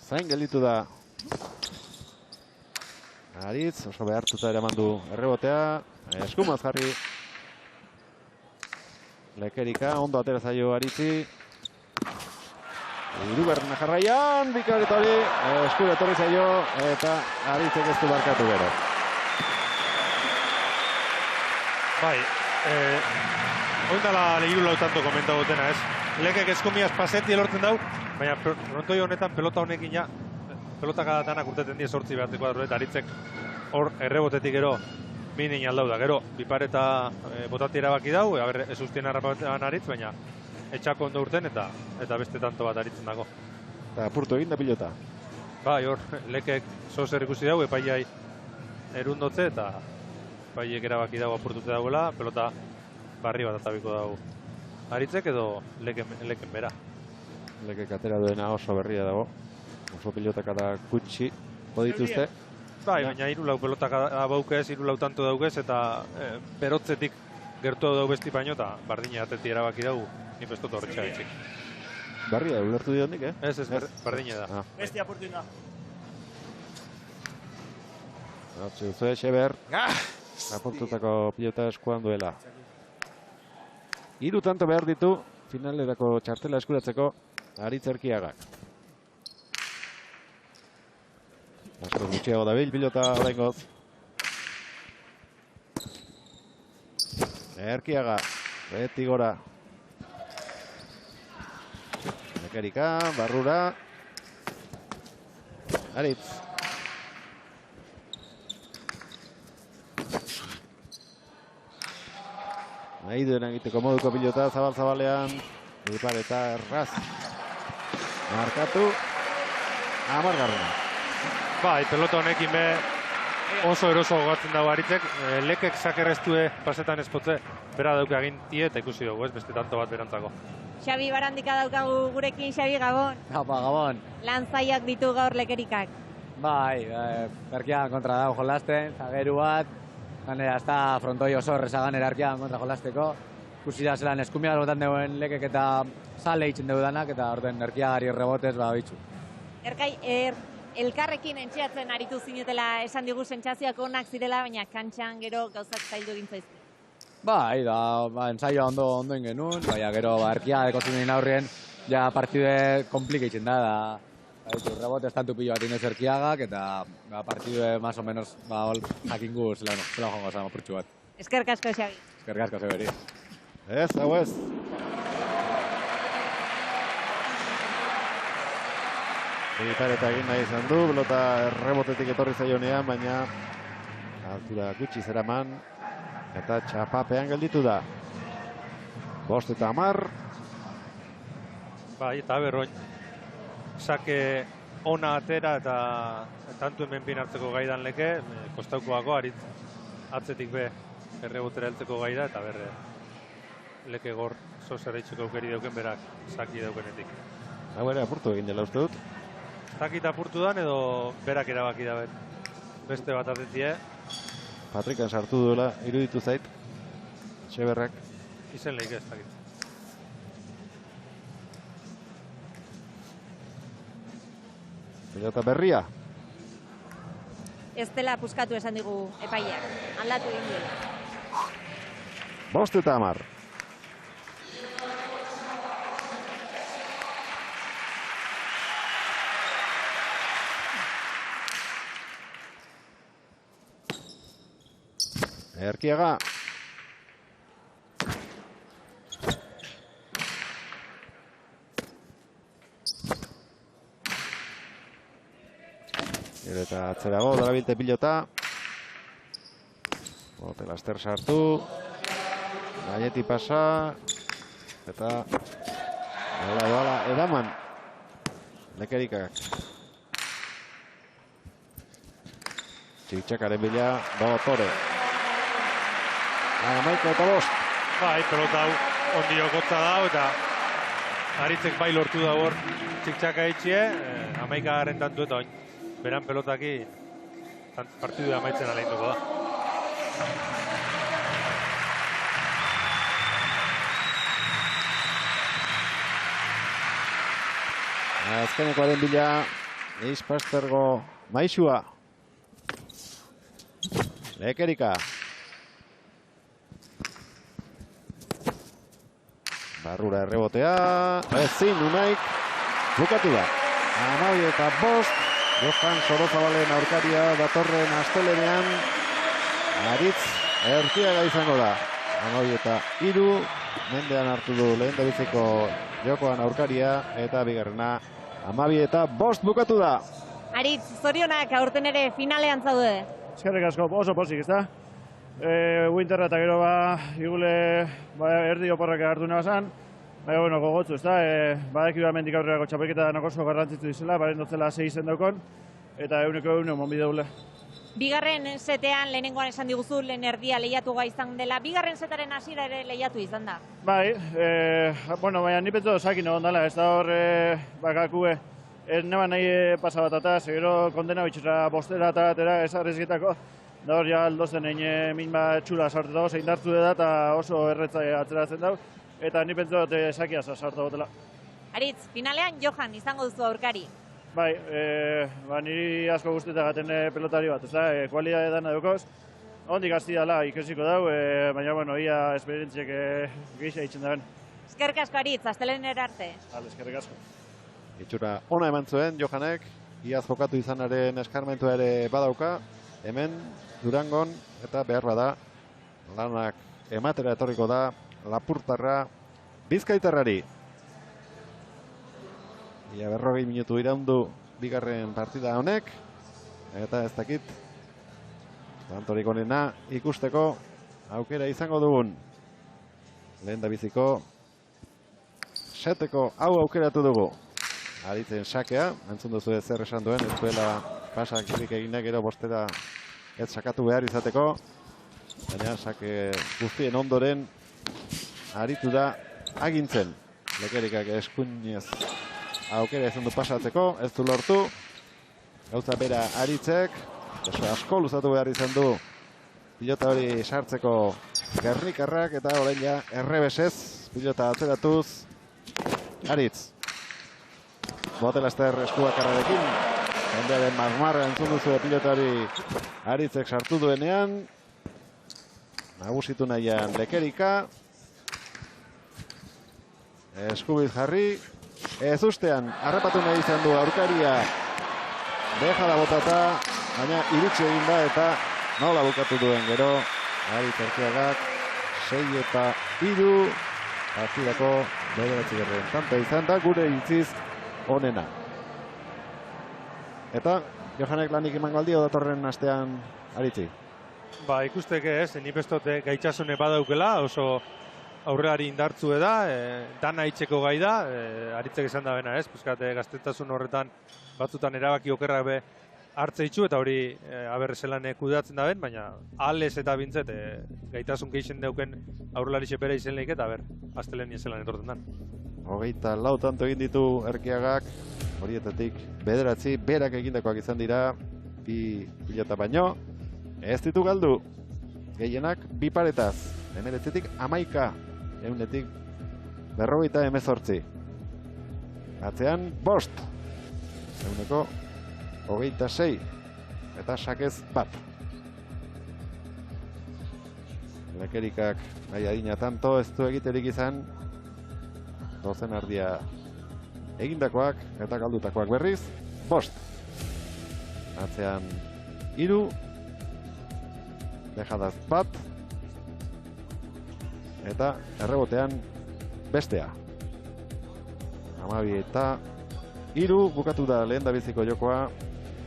Zain gelditu da Aritz, oso behartuta eraman du errebotea. Eskumaz jarri Lekerika, ondo atera zaio Aritzi. Hirugarrena jarraian, bikaureta hori, eskura etorri zaio, eta Aritzek ez du barkatu gero. Bai, oindala lehiru lau tanto komenta gotena, ez? Lekek eskumiaz paseti elortzen dau, baina frontoi honetan pelota honekin ja, pelota kadatanak urteten die 8 beharteko da, eta Aritzek hor errebotetik gero minin aldau da. Gero, bipareta botati erabaki dau, ez ustien harrapatean Aritz, baina etxako ondo urten eta beste tanto bat Aritzen dago. Eta apurtu egin da pilota. Bai, hor, Lekek zozer ikusi dau, epaiai erundotze eta epaiek erabaki dago apurtute dagoela, pelota barri bat atabiko dago. Aritzek edo Leken bera. Lekek atera duena oso berria dago. Oso pilotak da gutxi podituzte. Bai, baina 3 pelotak abaukez, 3 tanto daugez, eta berotzetik gertu dago besti baino, eta bardine ateti erabaki dugu, ni bestot horretxa gaitzik. Barria, ulertu diondik, eh? Ez, bardine da. Besti apurtu inda. Hortzi duzu Xeber. Apurtutako pilota eskuan duela. 3 tanto behar ditu, finalerako txartela eskuratzeko Aritz Erkiagak. Asko gutxiago dabil pilota oraingoz. Erkiaga, beti gora. Lekerika, barrura. Aritz. Nahi duen egiteko moduko pilota, zabal-zabalean. Bipareta erraz. Markatu. 10. Bai, pelota honekin be oso eroso gogatzen dago Aritzek. Lekek sakerreztue pasetan espotze. Bera dauka agintie eta ikusi dugu, ez beste tanto bat berantzako. Xabi Barandika daukagu gurekin, Xabi, Gabon. Apa, Gabon. Lan zaiak ditu gaur Lekerikak. Bai, Erkiagan kontra dago jolasten, zageru bat. Ganera, ez da frontoi oso errezagan Erkiagan kontra jolasteko. Ikusi da zelan eskumiaz botan deuen Lekek eta sale itzen deudanak, eta orden Erkiagari rebotez bitxu. Elkarrekin entxeatzen aritu zinetela esan digu sentsazioak onak zirela, baina kantxan gero gauzak zaildu egin zaizki. Bai, ensaioa ondo ingenun, baina gero Erkiagako zinein aurrien ja partide komplikatzen da, rebotez tantu pilo bat inez Erkiagak, eta partide más o menos jakingu zela joango zama purtsu bat. Eskerrik asko, Xabi. Eskerrik asko, Zeberi. Ez, hau ez. Bitareta egin nahi izan du, pelota errebotetik etorri zaionean, baina altura gutxi zeraman, eta txapapean gelditu da. 5-10. Bai, eta berroin, sake ona atera eta tantu hemen bin hartzeko gaidan Leke, kostaukoako Aritz atzetik be errebotera heltzeko gaida, eta berre Leke gor zozer eitzeko aukeri dauken berak saki daukenetik. Hau ere apurtu egin dela uste dut. Zakit apurtu dan edo berak erabaki da beste bat atetie. Patrikan sartu duela, iruditu zait. Etxeberrak. Izen lehik ez dakit. Pilota berria. Ez dela puskatu esan digu epaileak. Aldatu egin duela. 5-10. Erkiaga. Eta atzerago, darabilte pilota. Bote laster sartu. Gaieti pasa. Eta doala edaman. Lekerikak. Txiktxakaren bila, Dotore. 11-5. Bai, pelota hau ondio gotza dago eta Aritzek bai lortu da hor txiktxaka itxie, 11 tantu eta oin. Beran pelotaki partidu amaitzen aleinduko da. Azkenekoaren bila, Ispastergo Maixua. Lekerika. Barrura errebotea. Ezin, Unaik. Bukatu da. 12-5. Johan Sorozabalen aurkaria datorren astelenean. Aritz Erkiaga izango da. 12-3. Mendean hartu du lehen dabiziko jokoan aurkaria. Eta bigarrena 12-5 bukatu da. Aritz, zorionak aurten ere finalean zaude. Eskerrik asko, oso pozik, ez da? Winterra eta gero igule erdi oporrak hartu nabazan. Baina, bueno, gogotzu, ez da? Badaki mendik aurrerako txapelketa oso garrantzitsu dizela, baren dotzela 6 izen daukon, eta euneko monbide dule. Bigarren setean lehenengoan esan diguzu, lehen erdia lehiatu gai izan dela. Bigarren setaren hasiera ere lehiatu izan da. Bai, bueno, baina ni pentsu sakin egon dela, ez da hor bakakue. Neba nahi pasabatata, segero kondena bitxera bostera eta atera esarrizketako. Da hor ja aldozen egin min txula sartu dago, zein dartzu da eta oso erretza atzeratzen dago. Eta ni pentsu dut sakia sartu gotela. Aritz, finalean Johan izango duzu aurkari. Bai, niri asko guztetak gaten pelotari bat, ez da, kualidade dana dukoz. Ondik hasti dela ikasiko dau, baina, bueno, ia esperientziek gehiago eitzen daben. Eskerrik asko Aritz, astelehenera arte. Eskerrik asko. Itxura ona eman zuen Johanek, iaz jokatu izanaren eskarmentua ere badauka, hemen Durangon eta behar bada lanak ematera etorriko da Lapurtarra Bizkaitarrari. Ia 40 minutu iraundu bigarren partida honek, eta ez dakit tantorik onena ikusteko aukera izango dugun. Lehen da biziko seteko hau aukeratu dugu. Aritzen sakea, entzun duzu zer esan duen, ez duela pasak eginak gero bostera ez sakatu behar izateko. Baina sake guztien ondoren aritu da agintzen. Lekerikak eskuinez aukera izan du pasatzeko, ez du lortu. Gauza bera Aritzek, asko luzatu behar izan du pilota hori sartzeko Gernikarrak eta orain ja errebesez pilota atzeratuz Aritz. Botelaster eskubakarrarekin, jendearen marmarra entzun duzu pilotari Aritzek sartu duenean. Nagusitu nahian Lekerika. Eskubiz jarri. Ez ustean, harrapatu nahi izan du aurkaria. Dejala botata, baina iritsi egin da eta nola bukatu duen gero. Aritz Erkiagak 6-3 partidako 9. tanta izan da gure itziz onena. Eta Johanek lanik emango aldio datorren astean Aritzi. Ba, ikusteke ez, ni bestote gaitxasune badaukela, oso aurrelari indartzu da, dana itxeko gai da, Aritzek esan da bena ez, pizkate gaztetasun horretan batzutan erabaki okerrak be hartze itxu, eta hori aberrezelan kudeatzen da ben, baina ales eta bintzet gaitasun geixen deuken aurrelari bera izen lehik eta astelen niezelan etorten dan. 24 tanto egin ditu Erkiagak, horietatik 9 berak egindakoak izan dira, 2 pilota baino, ez ditu galdu. gehienak bi paretaz. 19-tik 11, 100-tik 58. Atzean, bost. 100-ko 26. Eta sakez bat. Lekerikak nahi adina tanto ez du egiterik izan. Dozen ardia egindakoak eta galdutakoak berriz. Bost. Atzean 3. Dejadaz bat. Eta errebotean bestea. 12 eta 3 bukatu da lehen dabiziko jokoa.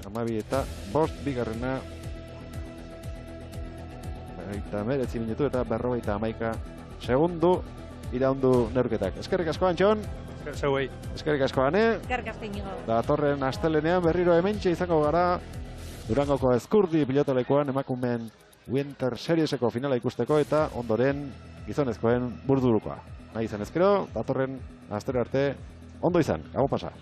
12 eta bost bigarrena. 19 minutu eta 51 segundu iraundu neurketak. Eskerrik asko, Antxon. Eskerrik asko, Ane. Eskerrik asko, Inigo. Datorren astelenean berriro hementxe izango gara Durangoko Ezkurdi pilotolekuan emakumeen Winter Serieseko finala ikusteko eta ondoren gizonezkoen burdurukoa. Nahi izan ezkero, datorren astero arte ondo izan, gabo pasa.